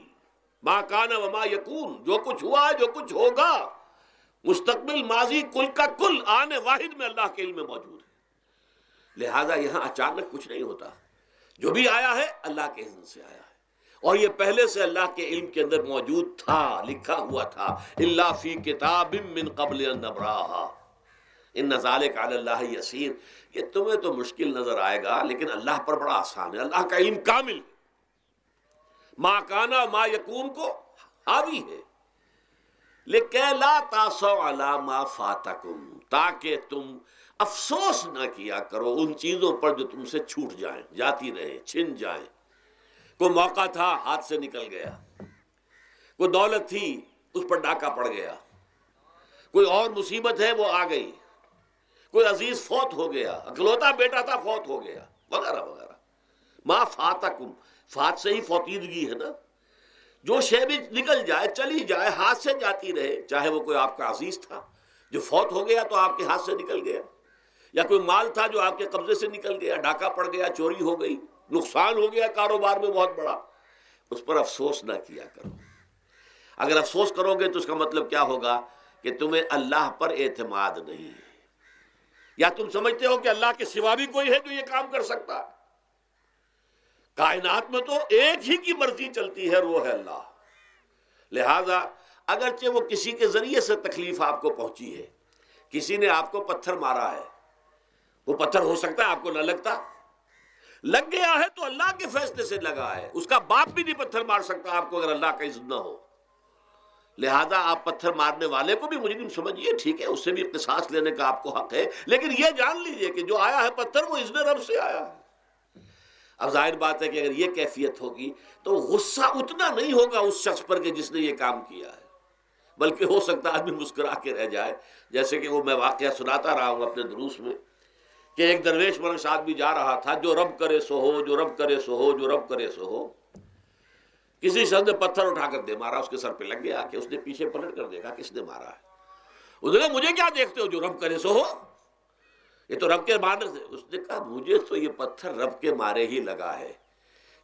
[SPEAKER 1] ما کان وما یکون، جو کچھ ہوا ہے، جو کچھ ہوگا، مستقبل، ماضی، کل کا کل آنے واحد میں اللہ کے علم میں موجود ہے۔ لہذا یہاں اچانک کچھ نہیں ہوتا، جو بھی آیا ہے اللہ کے اذن سے آیا ہے، اور یہ پہلے سے اللہ کے علم کے اندر موجود تھا، لکھا ہوا تھا، الا فی کتاب من قبل ان نبراہا ان ذلک علی اللہ یسیر۔ یہ تمہیں تو مشکل نظر آئے گا لیکن اللہ پر بڑا آسان ہے، اللہ کا علم کامل ہے، ما کانا ما یکون کو حاوی ہے۔ لِكَيْ لَا تَأْسَوْا عَلَىٰ مَا فَاتَكُمْ، تاکہ تم افسوس نہ کیا کرو ان چیزوں پر جو تم سے چھوٹ جائیں، جاتی رہیں، چھن جائیں۔ کوئی موقع تھا ہاتھ سے نکل گیا، کوئی دولت تھی اس پر ڈاکہ پڑ گیا، کوئی اور مصیبت ہے وہ آ گئی، کوئی عزیز فوت ہو گیا، اکلوتا بیٹا تھا فوت ہو گیا، وغیرہ وغیرہ۔ ما فاتکم، فات سے ہی فوتیدگی ہے نا، جو شے بھی نکل جائے، چلی جائے، ہاتھ سے جاتی رہے، چاہے وہ کوئی آپ کا عزیز تھا جو فوت ہو گیا تو آپ کے ہاتھ سے نکل گیا، یا کوئی مال تھا جو آپ کے قبضے سے نکل گیا، ڈاکہ پڑ گیا، چوری ہو گئی، نقصان ہو گیا کاروبار میں بہت بڑا، اس پر افسوس نہ کیا کرو۔ اگر افسوس کرو گے تو اس کا مطلب کیا ہوگا کہ تمہیں اللہ پر اعتماد نہیں ہے، یا تم سمجھتے ہو کہ اللہ کے سوا بھی کوئی ہے جو یہ کام کر سکتا ہے۔ کائنات میں تو ایک ہی کی مرضی چلتی ہے، وہ ہے اللہ۔ لہذا اگرچہ وہ کسی کے ذریعے سے تکلیف آپ کو پہنچی ہے، کسی نے آپ کو پتھر مارا ہے، وہ پتھر ہو سکتا ہے آپ کو نہ لگتا، لگ گیا ہے تو اللہ کے فیصلے سے لگا ہے، اس کا باپ بھی نہیں پتھر مار سکتا آپ کو اگر اللہ کا اذن نہ ہو۔ لہذا آپ پتھر مارنے والے کو بھی مجرم سمجھیے، ٹھیک ہے، اس سے بھی قصاص لینے کا آپ کو حق ہے، لیکن یہ جان لیجئے کہ جو آیا ہے پتھر وہ اذن رب سے آیا ہے۔ اب ظاہر بات ہے کہ اگر یہ کیفیت ہوگی تو غصہ اتنا نہیں ہوگا اس شخص پر کہ جس نے یہ کام کیا ہے، بلکہ ہو سکتا ہے آدمی مسکرا کے رہ جائے، جیسے کہ وہ میں واقعہ سناتا رہا ہوں اپنے دروس میں کہ ایک درویش منش آدمی جا رہا تھا، جو رب کرے سو ہو، جو رب کرے سو ہو، جو رب کرے سو ہو۔ کسی شخص نے پتھر اٹھا کر دے مارا، اس کے سر پہ لگ گیا کہ اس نے پیچھے پلٹ کر دیکھا کس نے مارا ہے۔ اس نے کہا مجھے کیا دیکھتے ہو، جو رب کرے سو ہو، یہ تو رب کے مارنے سے۔ اس نے کہا مجھے تو یہ پتھر رب کے مارے ہی لگا ہے،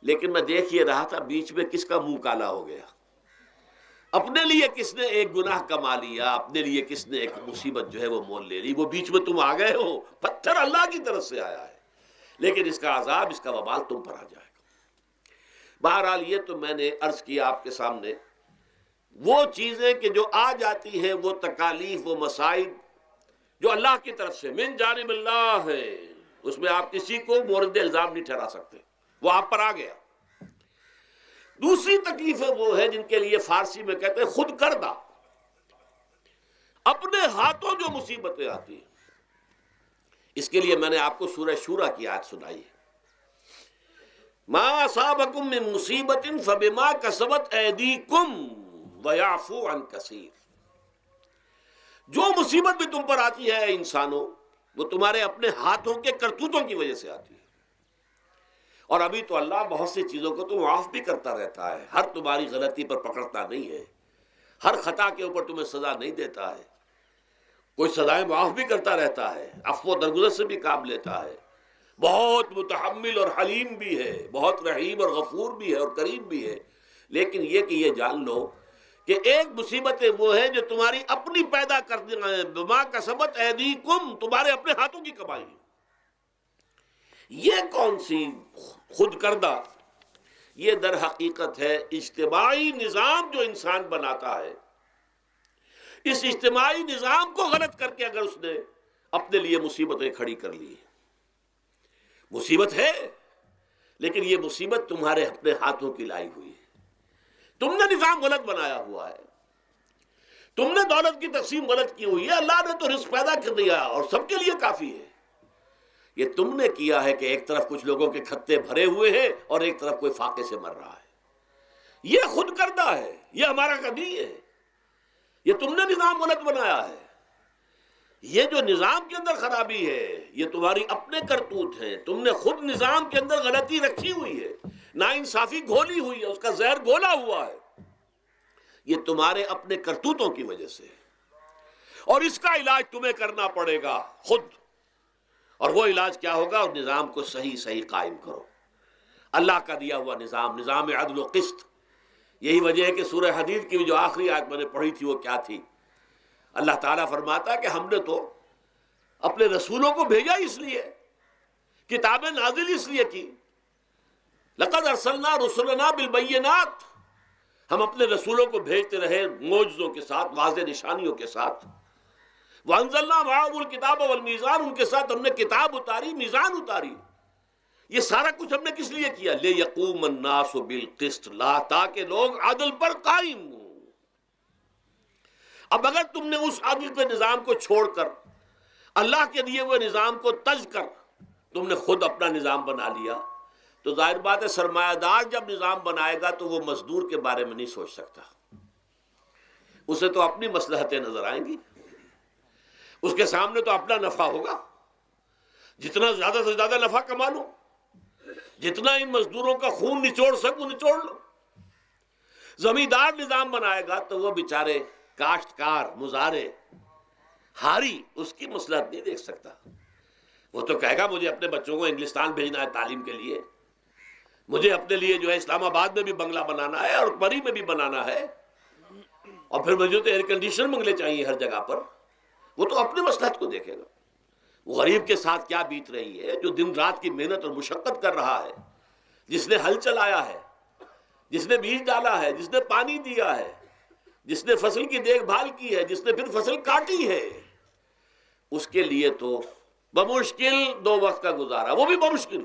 [SPEAKER 1] لیکن میں دیکھ یہ رہا تھا بیچ میں کس کا منہ کالا ہو گیا، اپنے لیے کس نے ایک گناہ کما لیا، اپنے لیے کس نے ایک مصیبت جو ہے وہ مول لے لی، وہ بیچ میں تم آ گئے ہو۔ پتھر اللہ کی طرف سے آیا ہے، لیکن اس کا عذاب، اس کا وبال تم پر آ جائے گا۔ بہرحال یہ تو میں نے عرض کیا آپ کے سامنے، وہ چیزیں کہ جو آ جاتی ہیں، وہ تکالیف، وہ مصائب جو اللہ کی طرف سے من جانب اللہ ہے، اس میں آپ کسی کو مورد الزام نہیں ٹھہرا سکتے، وہ آپ پر آ گیا۔ دوسری تکلیفیں وہ ہیں جن کے لیے فارسی میں کہتے ہیں خود کردہ، اپنے ہاتھوں جو مصیبتیں آتی ہیں۔ اس کے لیے میں نے آپ کو سورہ شورى کی آیت سنائی ہے، ما اصابکم من مصیبت فبما کسبت ایدیکم ویعفو عن کثیر۔ جو مصیبت بھی تم پر آتی ہے انسانوں، وہ تمہارے اپنے ہاتھوں کے کرتوتوں کی وجہ سے آتی ہے، اور ابھی تو اللہ بہت سی چیزوں کو تو معاف بھی کرتا رہتا ہے، ہر تمہاری غلطی پر پکڑتا نہیں ہے، ہر خطا کے اوپر تمہیں سزا نہیں دیتا ہے، کوئی سزائیں معاف بھی کرتا رہتا ہے، عفو و درگزر سے بھی کام لیتا ہے۔ بہت متحمل اور حلیم بھی ہے، بہت رحیم اور غفور بھی ہے اور کریم بھی ہے، لیکن یہ کہ یہ جان لو کہ ایک مصیبتیں وہ ہیں جو تمہاری اپنی پیدا کرنے ہیں، بما کسبت ایدیکم، تمہارے اپنے ہاتھوں کی کمائی ہے۔ یہ کون سی خود کردہ، یہ در حقیقت ہے اجتماعی نظام جو انسان بناتا ہے۔ اس اجتماعی نظام کو غلط کر کے اگر اس نے اپنے لیے مصیبتیں کھڑی کر لی، مصیبت ہے لیکن یہ مصیبت تمہارے اپنے ہاتھوں کی لائی ہوئی ہے۔ تم نے نظام غلط بنایا ہوا ہے، تم نے دولت کی تقسیم غلط کی ہوئی ہے۔ اللہ نے تو رزق پیدا کر دیا اور سب کے لیے کافی ہے، یہ تم نے کیا ہے کہ ایک طرف کچھ لوگوں کے کھتے بھرے ہوئے ہیں اور ایک طرف کوئی فاقے سے مر رہا ہے۔ یہ خود کردہ ہے، یہ ہمارا کبھی ہے، یہ تم نے نظام غلط بنایا ہے۔ یہ جو نظام کے اندر خرابی ہے یہ تمہاری اپنے کرتوت ہیں، تم نے خود نظام کے اندر غلطی رکھی ہوئی ہے، ناانصافی گھولی ہوئی ہے، اس کا زہر گھولا ہوا ہے، یہ تمہارے اپنے کرتوتوں کی وجہ سے، اور اس کا علاج تمہیں کرنا پڑے گا خود۔ اور وہ علاج کیا ہوگا؟ اور نظام کو صحیح قائم کرو، اللہ کا دیا ہوا نظام، نظام عدل و قسط۔ یہی وجہ ہے کہ سورہ حدید کی جو آخری آیت میں نے پڑھی تھی وہ کیا تھی؟ اللہ تعالیٰ فرماتا ہے کہ ہم نے تو اپنے رسولوں کو بھیجا اس لیے، کتابیں نازل اس لیے کی، لقد ارسلنا رسلنا بالبینات، ہم اپنے رسولوں کو بھیجتے رہے معجزوں کے ساتھ، واضح نشانیوں کے ساتھ۔ وانزلنا معهم الکتاب والمیزان، ان کے ساتھ ہم نے کتاب اتاری، میزان اتاری۔ یہ سارا کچھ ہم نے کس لیے کیا؟ لیقوم الناس بالقسط، تاکہ لوگ عدل پر قائم ہوں۔ اب اگر تم نے اس عدل کے نظام کو چھوڑ کر اللہ کے دیے ہوئے نظام کو تج کر تم نے خود اپنا نظام بنا لیا، تو ظاہر بات ہے سرمایہ دار جب نظام بنائے گا تو وہ مزدور کے بارے میں نہیں سوچ سکتا، اسے تو اپنی مصلحتیں نظر آئیں گی، اس کے سامنے تو اپنا نفع ہوگا، جتنا زیادہ سے زیادہ نفع کما لو، جتنا ان مزدوروں کا خون نچوڑ سکو نچوڑ لو۔ زمیندار نظام بنائے گا تو وہ بیچارے کاشتکار، مزارع، ہاری، اس کی مصلحت نہیں دیکھ سکتا، وہ تو کہے گا مجھے اپنے بچوں کو انگلستان بھیجنا ہے تعلیم کے لیے، مجھے اپنے لیے جو ہے اسلام آباد میں بھی بنگلہ بنانا ہے اور پری میں بھی بنانا ہے، اور پھر مجھے تو ایئر کنڈیشن بنگلے چاہیے ہر جگہ پر۔ وہ تو اپنی مصلحت کو دیکھے گا۔ وہ غریب کے ساتھ کیا بیت رہی ہے جو دن رات کی محنت اور مشقت کر رہا ہے، جس نے ہل چلایا ہے، جس نے بیج ڈالا ہے، جس نے پانی دیا ہے، جس نے فصل کی دیکھ بھال کی ہے، جس نے پھر فصل کاٹی ہے، اس کے لیے تو بمشکل 2 وقت کا گزارا، وہ بھی بمشکل،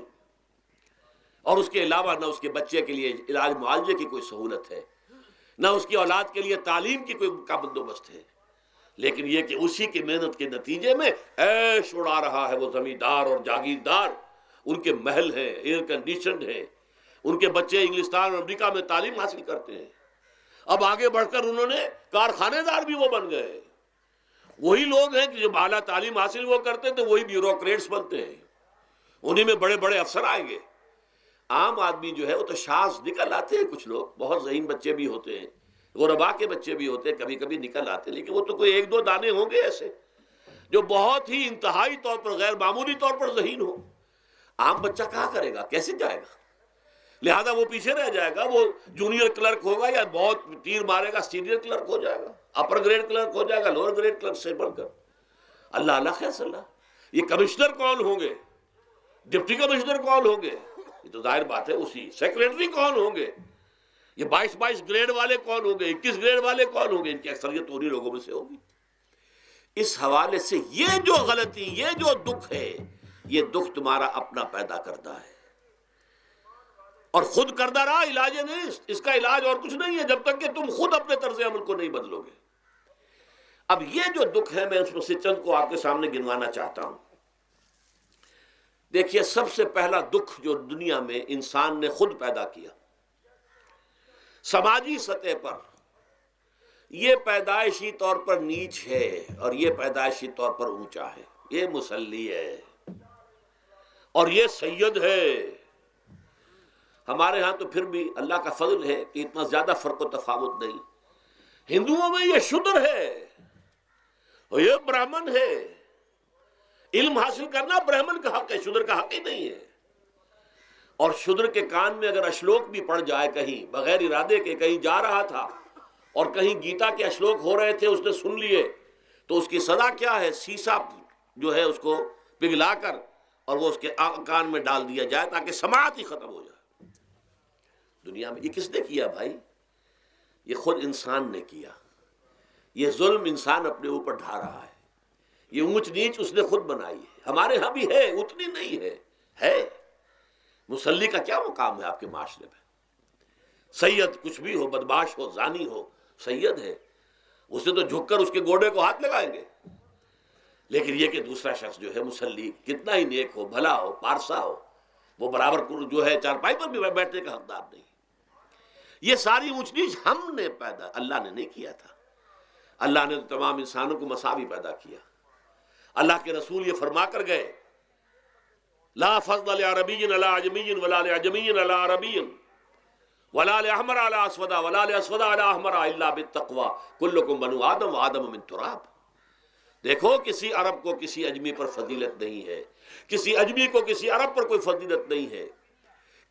[SPEAKER 1] اور اس کے علاوہ نہ اس کے بچے کے لیے علاج معالجے کی کوئی سہولت ہے، نہ اس کی اولاد کے لیے تعلیم کی کوئی کا بندوبست ہے، لیکن یہ کہ اسی کی محنت کے نتیجے میں عیش اڑا رہا ہے وہ زمیندار اور جاگیردار، ان کے محل ہیں، ایئر کنڈیشنڈ ہیں، ان کے بچے انگلستان اور امریکہ میں تعلیم حاصل کرتے ہیں، اب آگے بڑھ کر انہوں نے کارخانے دار بھی وہ بن گئے۔ وہی لوگ ہیں کہ جو اعلیٰ تعلیم حاصل وہ کرتے تھے وہی بیوروکریٹس بنتے ہیں، انہی میں بڑے بڑے افسر آئیں گے۔ عام آدمی جو ہے وہ تو شاذ نکل آتے ہیں، کچھ لوگ بہت ذہین بچے بھی ہوتے ہیں، غربا کے بچے بھی ہوتے ہیں، کبھی کبھی نکل آتے ہیں، لیکن وہ تو کوئی 1-2 دانے ہوں گے ایسے جو بہت ہی انتہائی طور پر غیر معمولی طور پر ذہین ہو۔ عام بچہ کہاں کرے گا، کیسے جائے گا؟ لہذا وہ پیچھے رہ جائے گا، وہ جونیئر کلرک ہوگا یا بہت تیر مارے گا سینئر کلرک ہو جائے گا، اپر گریڈ کلرک ہو جائے گا لوور گریڈ کلرک سے بڑھ کر۔ اللہ اللہ خیر صلی اللہ، یہ کمشنر کون ہوں گے، ڈپٹی کمشنر کون ہوں گے، یہ تو ظاہر بات ہے اسی، سیکریٹری کون ہوں گے، یہ 22 گریڈ والے کون ہوں گے، 21 گریڈ والے کون ہوں گے، ان کی اکثریت انہی لوگوں میں سے ہوگی۔ اس حوالے سے یہ جو غلطی، یہ جو دکھ ہے، یہ دکھ تمہارا اپنا پیدا کرتا ہے، اور خود کردہ رہا علاج نہیں، اس کا علاج اور کچھ نہیں ہے جب تک کہ تم خود اپنے طرز عمل کو نہیں بدلو گے۔ اب یہ جو دکھ ہے میں اس میں سے چند کو آپ کے سامنے گنوانا چاہتا ہوں۔ دیکھیے، سب سے پہلا دکھ جو دنیا میں انسان نے خود پیدا کیا سماجی سطح پر، یہ پیدائشی طور پر نیچ ہے اور یہ پیدائشی طور پر اونچا ہے، یہ مسلی ہے اور یہ سید ہے۔ ہمارے ہاں تو پھر بھی اللہ کا فضل ہے کہ اتنا زیادہ فرق و تفاوت نہیں، ہندوؤں میں یہ شودر ہے اور یہ برہمن ہے، علم حاصل کرنا برہمن کا حق ہے، شودر کا حق ہی نہیں ہے۔ اور شودر کے کان میں اگر اشلوک بھی پڑ جائے کہیں بغیر ارادے کے، کہیں جا رہا تھا اور کہیں گیتا کے اشلوک ہو رہے تھے، اس نے سن لیے، تو اس کی سزا کیا ہے؟ سیسا جو ہے اس کو پگھلا کر اور وہ اس کے کان میں ڈال دیا جائے تاکہ سماعت ہی ختم ہو جائے۔ دنیا میں یہ کس نے کیا بھائی؟ یہ خود انسان نے کیا۔ یہ ظلم انسان اپنے اوپر ڈھا رہا ہے، یہ اونچ نیچ اس نے خود بنائی ہے۔ ہمارے ہاں بھی ہے، اتنی نہیں ہے۔ مصلی کا کیا مقام ہے آپ کے معاشرے میں؟ سید کچھ بھی ہو، بدمعاش ہو، زانی ہو، سید ہے، اسے تو جھک کر اس کے گوڑے کو ہاتھ لگائیں گے۔ لیکن یہ کہ دوسرا شخص جو ہے مصلی کتنا ہی نیک ہو، بھلا ہو، پارسا ہو، وہ برابر جو ہے چارپائی پر بھی بیٹھنے کا حقدار نہیں۔ یہ ساری اونچ نیچ ہم نے پیدا، اللہ نے نہیں کیا تھا۔ اللہ نے تو تمام انسانوں کو مساوی پیدا کیا۔ اللہ کے رسول یہ فرما کر گئے، لا فضل لعربی علی عجمی ولا لعجمی علی عربی ولا لأحمر علی اسود ولا لأسود علی احمر الا بالتقوی کلکم بنو آدم وآدم من تراب۔ دیکھو کسی عرب کو کسی اجمی پر فضیلت نہیں ہے، کسی اجمی کو کسی عرب پر کوئی فضیلت نہیں ہے،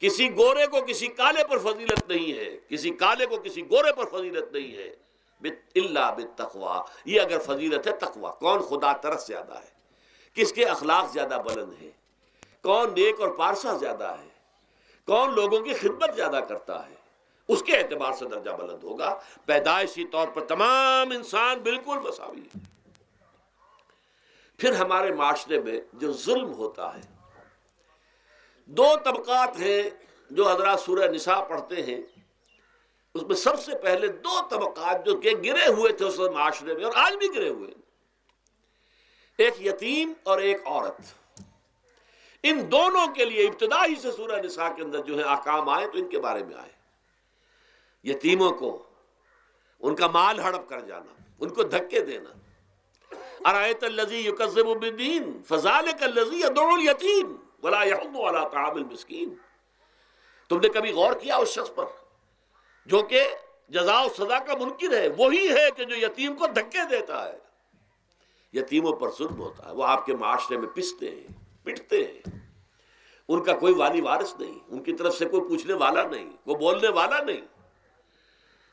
[SPEAKER 1] کسی گورے کو کسی کالے پر فضیلت نہیں ہے، کسی کالے کو کسی گورے پر فضیلت نہیں ہے، الا بالتقوی۔ یہ اگر فضیلت ہے تقوی، کون خدا ترس زیادہ ہے، کس کے اخلاق زیادہ بلند ہیں، کون نیک اور پارسا زیادہ ہے، کون لوگوں کی خدمت زیادہ کرتا ہے، اس کے اعتبار سے درجہ بلند ہوگا۔ پیدائشی طور پر تمام انسان بالکل مساوی ہے۔ پھر ہمارے معاشرے میں جو ظلم ہوتا ہے، دو طبقات ہیں جو حضرات سورہ نساء پڑھتے ہیں، اس میں سب سے پہلے دو طبقات جو کہ گرے ہوئے تھے اس معاشرے میں اور آج بھی گرے ہوئے ہیں، ایک یتیم اور ایک عورت۔ ان دونوں کے لیے ابتدائی سے سورہ نساء کے اندر جو ہے احکام آئے تو ان کے بارے میں آئے۔ یتیموں کو ان کا مال ہڑپ کر جانا، ان کو دھکے دینا۔ ارأیت الذی یکذب بالدین فذلک الذی یدعو الیتیم ولا یحض علی طعام المسکین۔ تم نے کبھی غور کیا اس شخص پر جو کہ جزا و سزا کا منکر ہے؟ وہی ہے کہ جو یتیم کو دھکے دیتا ہے۔ یتیموں پر ظلم ہوتا ہے، وہ آپ کے معاشرے میں پستے ہیں، پٹتے ہیں، ان کا کوئی والی وارث نہیں، ان کی طرف سے کوئی پوچھنے والا نہیں، کوئی بولنے والا نہیں۔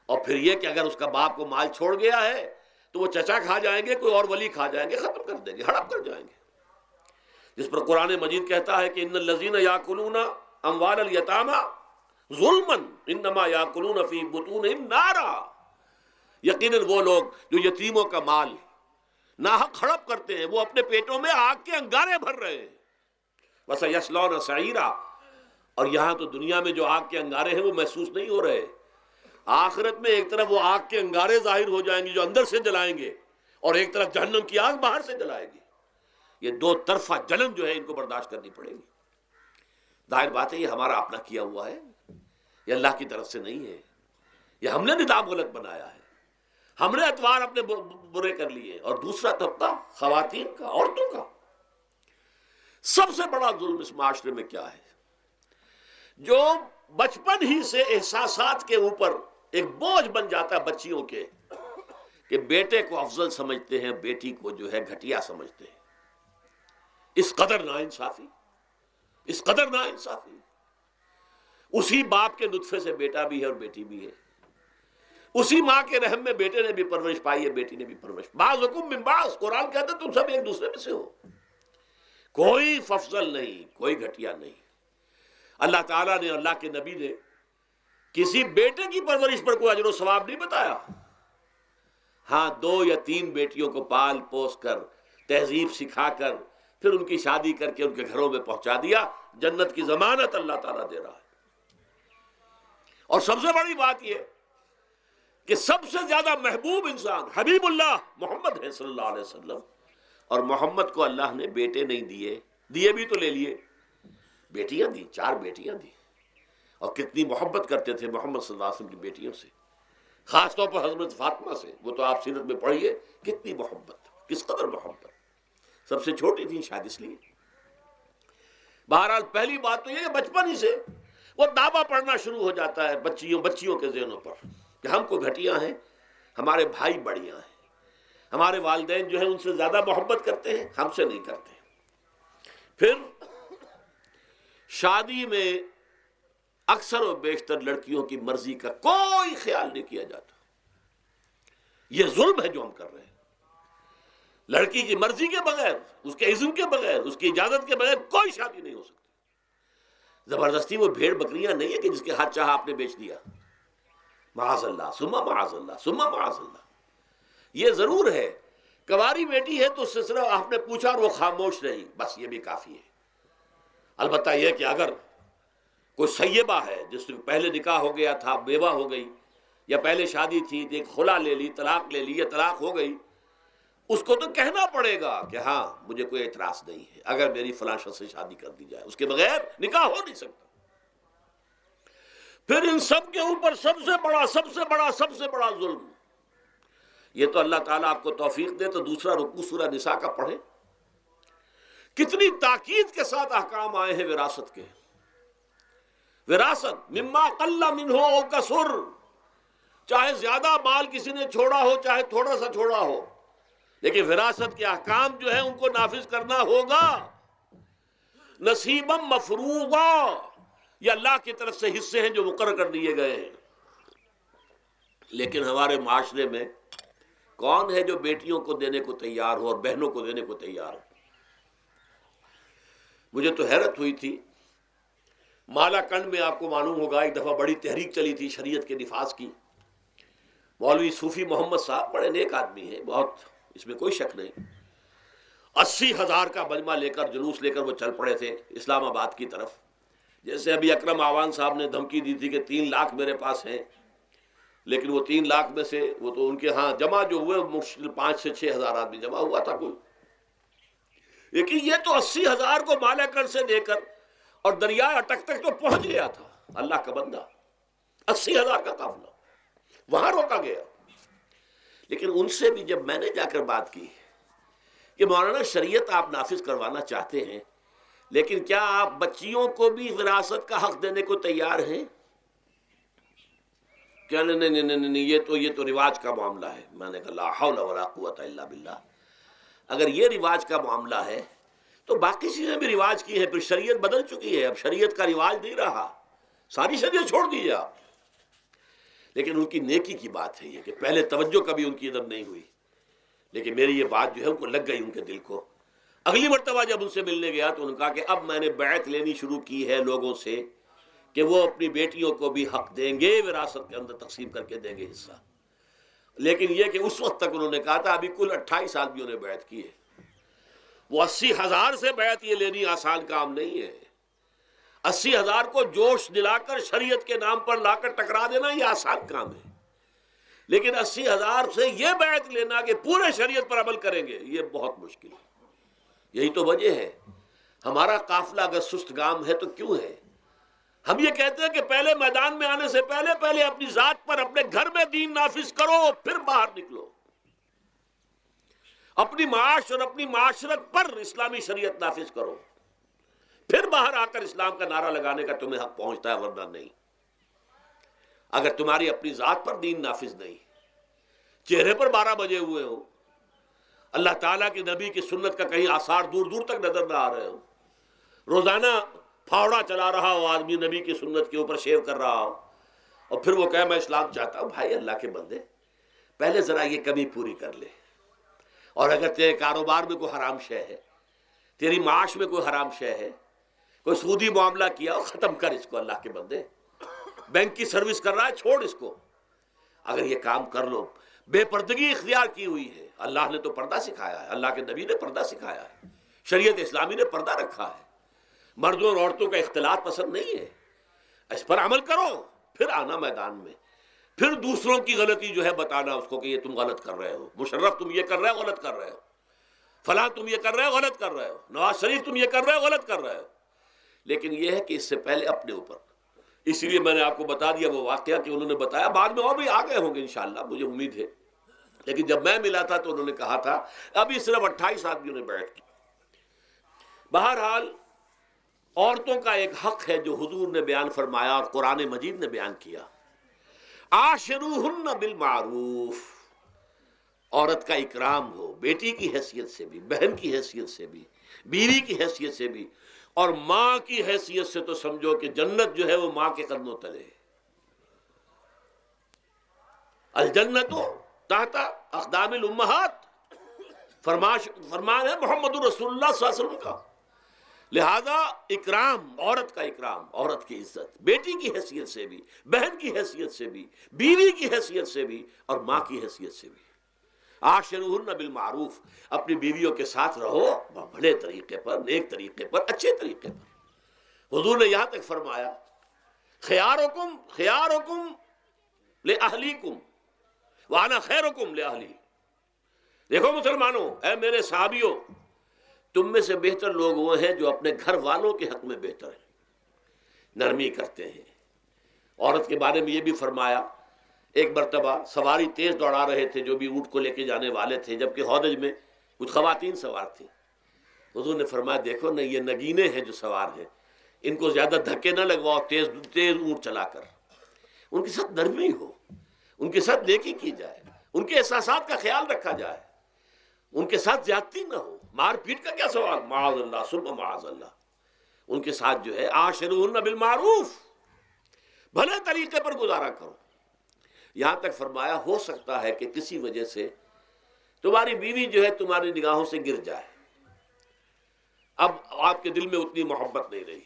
[SPEAKER 1] اور پھر یہ کہ اگر اس کا باپ کو مال چھوڑ گیا ہے تو وہ چچا کھا جائیں گے، کوئی اور ولی کھا جائیں گے، ختم کر دیں گے، ہڑپ کر جائیں گے۔ جس پر قرآن مجید کہتا ہے کہ ان الذین یاکلون اموال الیتامی ظلما انما یاکلون فی بطونہم نارا۔ یقیناً وہ لوگ جو یتیموں کا مال ناحق ہڑپ کرتے ہیں، وہ اپنے پیٹوں میں آگ کے انگارے بھر رہے ہیں۔ وَسَيَصْلَوْنَ سَعِيرًا۔ اور یہاں تو دنیا میں جو آگ کے انگارے ہیں وہ محسوس نہیں ہو رہے، آخرت میں ایک طرف وہ آگ کے انگارے ظاہر ہو جائیں گے جو اندر سے جلائیں گے، اور ایک طرف جہنم کی آگ باہر سے جلائے گی۔ یہ دو طرفہ جلن جو ہے ان کو برداشت کرنی پڑے گی۔ ظاہر بات ہے یہ ہمارا اپنا کیا ہوا ہے، یہ اللہ کی طرف سے نہیں ہے، یہ ہم نے نظام غلط بنایا ہے، ہم نے اتوار اپنے برے کر لیے۔ اور دوسرا طبقہ خواتین کا، عورتوں کا۔ سب سے بڑا ظلم اس معاشرے میں کیا ہے؟ جو بچپن ہی سے احساسات کے اوپر ایک بوجھ بن جاتا ہے بچیوں کے، کہ بیٹے کو افضل سمجھتے ہیں، بیٹی کو جو ہے گھٹیا سمجھتے ہیں۔ اس قدر ناانصافی، اس قدر ناانصافی۔ اسی باپ کے نطفے سے بیٹا بھی ہے اور بیٹی بھی ہے، اسی ماں کے رحم میں بیٹے نے بھی پرورش پائی ہے، بیٹی نے بھی پرورش۔ بعضکم من بعض، قرآن کہتا ہے تم سب ایک دوسرے میں سے ہو، کوئی افضل نہیں، کوئی گھٹیا نہیں۔ اللہ تعالیٰ نے، اللہ کے نبی نے کسی بیٹے کی پرورش پر کوئی اجر و ثواب نہیں بتایا۔ ہاں، 2 یا 3 بیٹیوں کو پال پوس کر، تہذیب سکھا کر، پھر ان کی شادی کر کے ان کے گھروں میں پہنچا دیا، جنت کی ضمانت اللہ تعالیٰ دے رہا ہے۔ اور سب سے بڑی بات یہ کہ سب سے زیادہ محبوب انسان حبیب اللہ محمد ہے صلی اللہ علیہ وسلم، اور محمد کو اللہ نے بیٹے نہیں دیے، دیے بھی تو لے لیے، بیٹیاں دی، 4 بیٹیاں دی۔ اور کتنی محبت کرتے تھے محمد صلی اللہ علیہ وسلم کی بیٹیوں سے، خاص طور پر حضرت فاطمہ سے، وہ تو آپ سیرت میں پڑھیے کتنی محبت، کس قدر محبت۔ سب سے چھوٹی تھی شاید اس لیے۔ بہرحال پہلی بات تو یہ کہ بچپن ہی سے وہ دعویٰ پڑھنا شروع ہو جاتا ہے بچیوں کے ذہنوں پر کہ ہم کو گھٹیاں ہیں، ہمارے بھائی بڑیاں ہیں، ہمارے والدین جو ہیں ان سے زیادہ محبت کرتے ہیں، ہم سے نہیں کرتے۔ پھر شادی میں اکثر و بیشتر لڑکیوں کی مرضی کا کوئی خیال نہیں کیا جاتا. یہ ظلم ہے جو ہم کر رہے ہیں. لڑکی کی مرضی کے بغیر، اس کے اذن کے بغیر، اس کی اجازت کے بغیر کوئی شادی نہیں ہو سکتی. زبردستی وہ بھیڑ بکریاں نہیں ہے کہ جس کے ہاتھ چاہا آپ نے بیچ دیا. معاذ اللہ ثم معاذ اللہ ثم معاذ اللہ. یہ ضرور ہے کنواری بیٹی ہے تو اس سے صرف آپ نے پوچھا اور وہ خاموش رہی، بس یہ بھی کافی ہے. البتہ یہ کہ اگر کوئی سیبہ ہے جس سے پہلے نکاح ہو گیا تھا، بیوہ ہو گئی، یا پہلے شادی تھی ایک خلا لے لی، طلاق لے لی یا طلاق ہو گئی، اس کو تو کہنا پڑے گا کہ ہاں مجھے کوئی اعتراض نہیں ہے اگر میری فلاں شخص سے شادی کر دی جائے، اس کے بغیر نکاح ہو نہیں سکتا. پھر ان سب کے اوپر سب سے بڑا ظلم، یہ تو اللہ تعالیٰ آپ کو توفیق دے تو دوسرا رکوع سورہ نساء کا پڑھیں. کتنی تاکید کے ساتھ احکام آئے ہیں وراثت کے. وراثت مما قل منہ او کثر، چاہے زیادہ مال کسی نے چھوڑا ہو چاہے تھوڑا سا چھوڑا ہو، لیکن وراثت کے احکام جو ہیں ان کو نافذ کرنا ہوگا. نصیبا مفروضا، یہ اللہ کی طرف سے حصے ہیں جو مقرر کر دیے گئے ہیں. لیکن ہمارے معاشرے میں کون ہے جو بیٹیوں کو دینے کو تیار ہو اور بہنوں کو دینے کو تیار ہو؟ مجھے تو حیرت ہوئی تھی. مالا کنڈ میں آپ کو معلوم ہوگا ایک دفعہ بڑی تحریک چلی تھی شریعت کے نفاذ کی. مولوی صوفی محمد صاحب بڑے نیک آدمی ہیں، بہت، اس میں کوئی شک نہیں. 80,000 کا مجمع لے کر، جلوس لے کر وہ چل پڑے تھے اسلام آباد کی طرف. جیسے ابھی اکرم آوان صاحب نے دھمکی دی تھی کہ 3 لاکھ میرے پاس ہیں، لیکن وہ 3 لاکھ میں سے وہ تو ان کے ہاں جمع جو ہوئے مشکل 5 سے 6 ہزار آدمی جمع ہوا تھا کل. لیکن یہ تو 80,000 کو مالا کنڈ سے لے کر اور دریائے اٹک تک تو پہنچ گیا تھا. اللہ کا بندہ، 80,000 کا قافلہ وہاں روکا گیا. لیکن ان سے بھی جب میں نے جا کر بات کی کہ مولانا شریعت آپ نافذ کروانا چاہتے ہیں، لیکن کیا آپ بچیوں کو بھی وراثت کا حق دینے کو تیار ہیں؟ کیا نہیں، یہ تو رواج کا معاملہ ہے. میں نے کہا لا حول ولا قوت الا باللہ. اگر یہ رواج کا معاملہ ہے تو باقی چیزیں بھی رواج کی ہیں. پھر شریعت بدل چکی ہے، اب شریعت کا رواج نہیں رہا، ساری شریعت چھوڑ دیجیے آپ. لیکن ان کی نیکی کی بات ہے یہ کہ پہلے توجہ کبھی ان کی ادھر نہیں ہوئی، لیکن میری یہ بات جو ہے ان کو لگ گئی، ان کے دل کو. اگلی مرتبہ جب ان سے ملنے گیا تو انہوں نے کہا کہ اب میں نے بیعت لینی شروع کی ہے لوگوں سے کہ وہ اپنی بیٹیوں کو بھی حق دیں گے، وراثت کے اندر تقسیم کر کے دیں گے حصہ. لیکن یہ کہ اس وقت تک انہوں نے کہا تھا ابھی کل 28 آدمیوں نے بیعت کی ہے. وہ 80,000 سے بیعت یہ لینی آسان کام نہیں ہے. 80,000 کو جوش دلا کر شریعت کے نام پر لا کر ٹکرا دینا یہ آسان کام ہے، لیکن 80,000 سے یہ بیعت لینا کہ پورے شریعت پر عمل کریں گے یہ بہت مشکل ہے. یہی تو وجہ ہے ہمارا قافلہ اگر سست گام ہے تو کیوں ہے. ہم یہ کہتے ہیں کہ پہلے میدان میں آنے سے پہلے اپنی ذات پر، اپنے گھر میں دین نافذ کرو، پھر باہر نکلو. اپنی معاش اور اپنی معاشرت پر اسلامی شریعت نافذ کرو، پھر باہر آ کر اسلام کا نعرہ لگانے کا تمہیں حق پہنچتا ہے، ورنہ نہیں. اگر تمہاری اپنی ذات پر دین نافذ نہیں، چہرے پر 12 بجے ہوئے ہو، اللہ تعالیٰ کے نبی کی سنت کا کہیں آثار دور دور تک نظر نہ آ رہے ہو، روزانہ پھاوڑا چلا رہا ہو آدمی نبی کی سنت کے اوپر شیو کر رہا ہو، اور پھر وہ کہے میں اسلام چاہتا ہوں. بھائی اللہ کے بندے، پہلے ذرا یہ کمی پوری کر لے. اور اگر تیرے کاروبار میں کوئی حرام شے ہے، تیری معاش میں کوئی حرام شے ہے، کوئی سودی معاملہ کیا ہو، ختم کر اس کو. اللہ کے بندے، بینک کی سروس کر رہا ہے، چھوڑ اس کو. اگر یہ کام کر لو، بے پردگی اختیار کی ہوئی ہے. اللہ نے تو پردہ سکھایا ہے، اللہ کے نبی نے پردہ سکھایا ہے، شریعت اسلامی نے پردہ رکھا ہے. مردوں اور عورتوں کا اختلاط پسند نہیں ہے. اس پر عمل کرو، پھر آنا میدان میں، پھر دوسروں کی غلطی جو ہے بتانا اس کو کہ یہ تم غلط کر رہے ہو، مشرف تم یہ کر رہے ہو، غلط کر رہے ہو، فلاں تم یہ کر رہے ہو، غلط کر رہے ہو، نواز شریف تم یہ کر رہے ہو، غلط کر رہے ہو. لیکن یہ ہے کہ اس سے پہلے اپنے اوپر. اسی لیے میں نے آپ کو بتا دیا وہ واقعہ کہ انہوں نے بتایا، بعد میں اور بھی آ گئے ہوں گے انشاءاللہ، مجھے امید ہے. لیکن جب میں ملا تھا تو انہوں نے کہا تھا ابھی صرف 28 آدمیوں نے بیعت کی. بہرحال عورتوں کا ایک حق ہے جو حضور نے بیان فرمایا اور قرآن مجید نے بیان کیا. عاشروہن بالمعروف، عورت کا اکرام ہو، بیٹی کی حیثیت سے بھی، بہن کی حیثیت سے بھی، بیوی کی حیثیت سے بھی، اور ماں کی حیثیت سے تو سمجھو کہ جنت جو ہے وہ ماں کے قدموں تلے ہے۔ الجنت تحت اقدام الامہات، فرمان ہے محمد رسول اللہ صلی اللہ علیہ وسلم کا۔ لہذا اکرام، عورت کا اکرام، عورت کی عزت، بیٹی کی حیثیت سے بھی، بہن کی حیثیت سے بھی، بیوی کی حیثیت سے بھی، اور ماں کی حیثیت سے بھی۔ عاشروہن بالمعروف، اپنی بیویوں کے ساتھ رہو بڑے طریقے پر، نیک طریقے پر، اچھے طریقے پر۔ حضور نے یہاں تک فرمایا خیارکم خیارکم لأہلیکم وانا خیرکم لأہلی۔ دیکھو مسلمانوں، اے میرے صحابیوں، تم میں سے بہتر لوگ وہ ہیں جو اپنے گھر والوں کے حق میں بہتر ہیں، نرمی کرتے ہیں۔ عورت کے بارے میں یہ بھی فرمایا، ایک مرتبہ سواری تیز دوڑا رہے تھے جو بھی اونٹ کو لے کے جانے والے تھے، جبکہ ہودج میں کچھ خواتین سوار تھیں۔ حضور نے فرمایا دیکھو نہ، یہ نگینے ہیں جو سوار ہیں، ان کو زیادہ دھکے نہ لگواؤ تیز تیز اونٹ چلا کر، ان کے ساتھ نرمی ہو، ان کے ساتھ نیکی کی جائے، ان کے احساسات کا خیال رکھا جائے، ان کے ساتھ زیادتی نہ ہو، مار پیٹ کا کیا سوال، معاذ اللہ ثم معاذ اللہ۔ ان کے ساتھ جو ہے عاشروہن بالمعروف، بھلے طریقے پر گزارا کرو۔ یہاں تک فرمایا ہو سکتا ہے کہ کسی وجہ سے تمہاری بیوی جو ہے تمہاری نگاہوں سے گر جائے، اب آپ کے دل میں اتنی محبت نہیں رہی،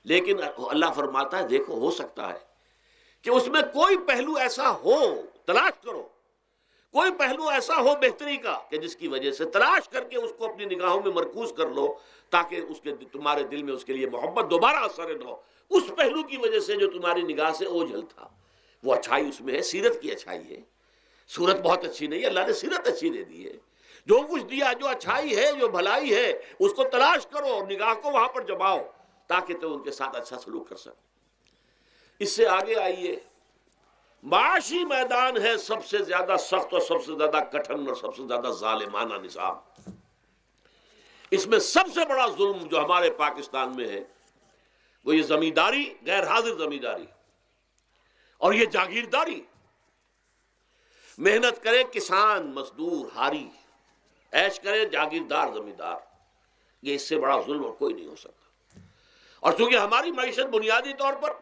[SPEAKER 1] لیکن اللہ فرماتا ہے دیکھو ہو سکتا ہے کہ اس میں کوئی پہلو ایسا ہو، تلاش کرو، کوئی پہلو ایسا ہو بہتری کا کہ جس کی وجہ سے تلاش کر کے اس کو اپنی نگاہوں میں مرکوز کر لو، تاکہ اس کے تمہارے دل میں اس کے لیے محبت دوبارہ اثر نہ ہو۔ اس پہلو کی وجہ سے جو تمہاری نگاہ سے اوجھل تھا، وہ اچھائی اس میں ہے، سیرت کی اچھائی ہے۔ صورت بہت اچھی نہیں ہے، اللہ نے سیرت اچھی دے دی ہے۔ جو کچھ دیا، جو اچھائی ہے، جو بھلائی ہے، اس کو تلاش کرو اور نگاہ کو وہاں پر جماؤ تاکہ تم ان کے ساتھ اچھا سلوک کر سکو۔ اس سے آگے آئیے، معاشی میدان ہے سب سے زیادہ سخت اور سب سے زیادہ کٹھن اور سب سے زیادہ ظالمانہ نظام۔ اس میں سب سے بڑا ظلم جو ہمارے پاکستان میں ہے وہ یہ زمینداری، غیر حاضر زمینداری، اور یہ جاگیرداری۔ محنت کرے کسان مزدور ہاری، عیش کرے جاگیردار زمیندار، یہ اس سے بڑا ظلم اور کوئی نہیں ہو سکتا۔ اور چونکہ ہماری معیشت بنیادی طور پر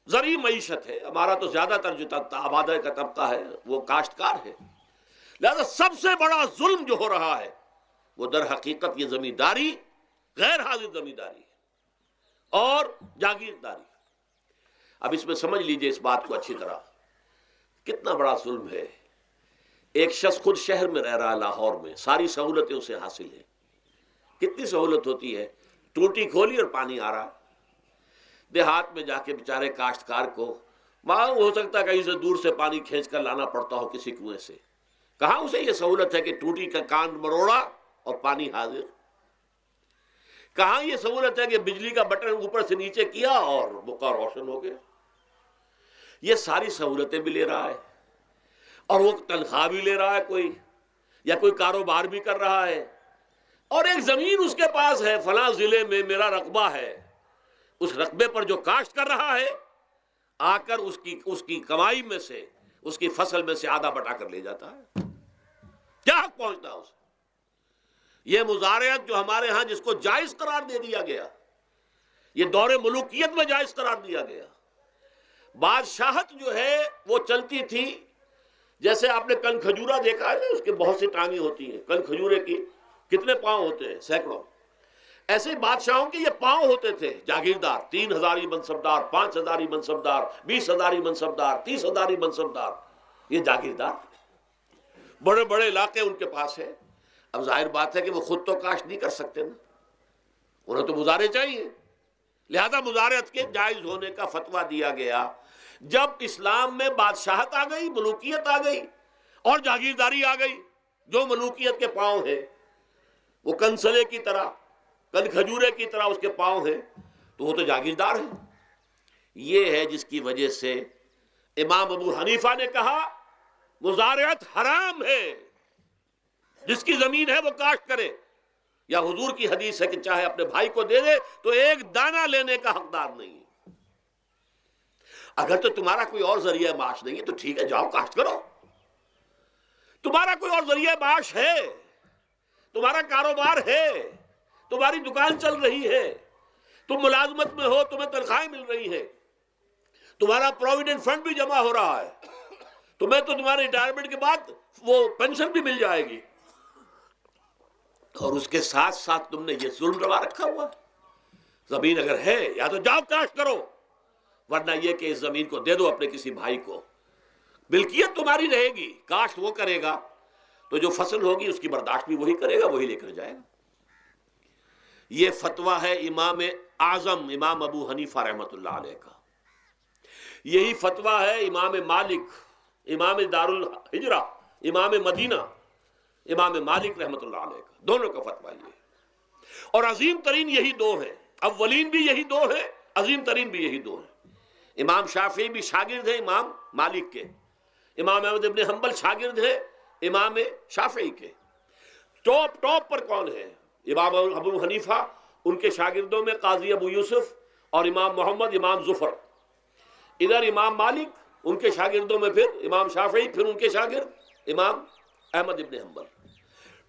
[SPEAKER 1] زرعی معیشت ہے، ہمارا تو زیادہ تر جو آبادی کا طبقہ ہے وہ کاشتکار ہے، لہذا سب سے بڑا ظلم جو ہو رہا ہے وہ در حقیقت یہ زمینداری، غیر حاضر زمینداری اور جاگیرداری۔ اب اس میں سمجھ لیجئے اس بات کو اچھی طرح، کتنا بڑا ظلم ہے۔ ایک شخص خود شہر میں رہ رہا ہے، لاہور میں، ساری سہولتیں اسے حاصل ہیں، کتنی سہولت ہوتی ہے، ٹوٹی کھولی اور پانی آ رہا۔ دیہات میں جا کے بیچارے کاشتکار کو معلوم ہو سکتا ہے کہیں سے دور سے پانی کھینچ کر لانا پڑتا ہو کسی کنویں سے، کہاں اسے یہ سہولت ہے کہ ٹوٹی کا کان مروڑا اور پانی حاضر، کہاں یہ سہولت ہے کہ بجلی کا بٹن اوپر سے نیچے کیا اور بقع روشن ہو گیا۔ یہ ساری سہولتیں بھی لے رہا ہے اور وہ تنخواہ بھی لے رہا ہے کوئی، یا کوئی کاروبار بھی کر رہا ہے، اور ایک زمین اس کے پاس ہے، فلاں ضلع میں میرا رقبہ ہے، اس رقبے پر جو کاشت کر رہا ہے آ کر اس کی کمائی میں سے، اس کی فصل میں سے آدھا بٹا کر لے جاتا ہے۔ کیا حق پہنچتا ہے اسے؟ یہ مزارعت جو ہمارے ہاں جس کو جائز قرار دے دیا گیا، یہ دور ملوکیت میں جائز قرار دیا گیا۔ بادشاہت جو ہے وہ چلتی تھی، جیسے آپ نے کن کھجورا دیکھا ہے نا، اس کے بہت سی ٹانگیں ہوتی ہیں، کن کھجورے کی کتنے پاؤں ہوتے ہیں، سینکڑوں۔ ایسے ہی بادشاہوں کے یہ پاؤں ہوتے تھے، جاگیردار، 3000 منصبدار، 5000 منصبدار، 20,000 منصبدار، 30,000 منصبدار، یہ جاگیردار، بڑے بڑے علاقے ان کے پاس ہے۔ اب ظاہر بات ہے کہ وہ خود تو کاشت نہیں کر سکتے نا، انہیں تو مزارع چاہیے، لہذا مزارعت کے جائز ہونے کا فتویٰ دیا گیا۔ جب اسلام میں بادشاہت آ گئی، ملوکیت آ گئی اور جاگیرداری آ گئی، جو ملوکیت کے پاؤں ہیں وہ کنسلے کی طرح، کن کھجورے کی طرح اس کے پاؤں ہیں، تو وہ تو جاگیردار ہے۔ یہ ہے جس کی وجہ سے امام ابو حنیفہ نے کہا مزارعت حرام ہے، جس کی زمین ہے وہ کاشت کرے، یا حضور کی حدیث ہے کہ چاہے اپنے بھائی کو دے دے تو ایک دانہ لینے کا حقدار نہیں ہے۔ اگر تو تمہارا کوئی اور ذریعہ معاش نہیں ہے تو ٹھیک ہے، جاؤ کاشت کرو، تمہارا کوئی اور ذریعہ معاش ہے، تمہارا کاروبار ہے، تمہاری دکان چل رہی ہے، تم ملازمت میں ہو، تمہیں تنخواہیں مل رہی ہیں، تمہارا پروویڈنٹ فنڈ بھی جمع ہو رہا ہے، تمہیں تو تمہارے ریٹائرمنٹ کے بعد وہ پینشن بھی مل جائے گی، اور اس کے ساتھ ساتھ تم نے یہ ظلم روا رکھا ہوا۔ زمین اگر ہے یا تو جاؤ کاشت کرو، ورنہ یہ کہ اس زمین کو دے دو اپنے کسی بھائی کو، ملکیت تمہاری رہے گی، کاشت وہ کرے گا تو جو فصل ہوگی اس کی برداشت بھی وہی کرے گا، وہی لے کر جائے گا۔ یہ فتویٰ ہے امام اعظم امام ابو حنیفہ رحمۃ اللہ علیہ کا، یہی فتویٰ ہے امام مالک، امام دار الحجرہ، امام مدینہ، امام مالک رحمۃ اللہ علیہ کا، دونوں کا فتویٰ یہ ہے۔ اور عظیم ترین یہی دو ہیں، اولین بھی یہی دو ہیں، عظیم ترین بھی یہی دو ہیں۔ امام شافعی بھی شاگرد ہیں امام مالک کے، امام احمد ابن حنبل شاگرد ہیں امام شافعی کے۔ ٹاپ پر کون ہے؟ امام ابو حنیفہ، ان کے شاگردوں میں قاضی ابو یوسف اور امام محمد امام ظفر، ادھر امام مالک، ان کے شاگردوں میں پھر امام شافعی، پھر ان کے شاگرد امام احمد ابن حنبل۔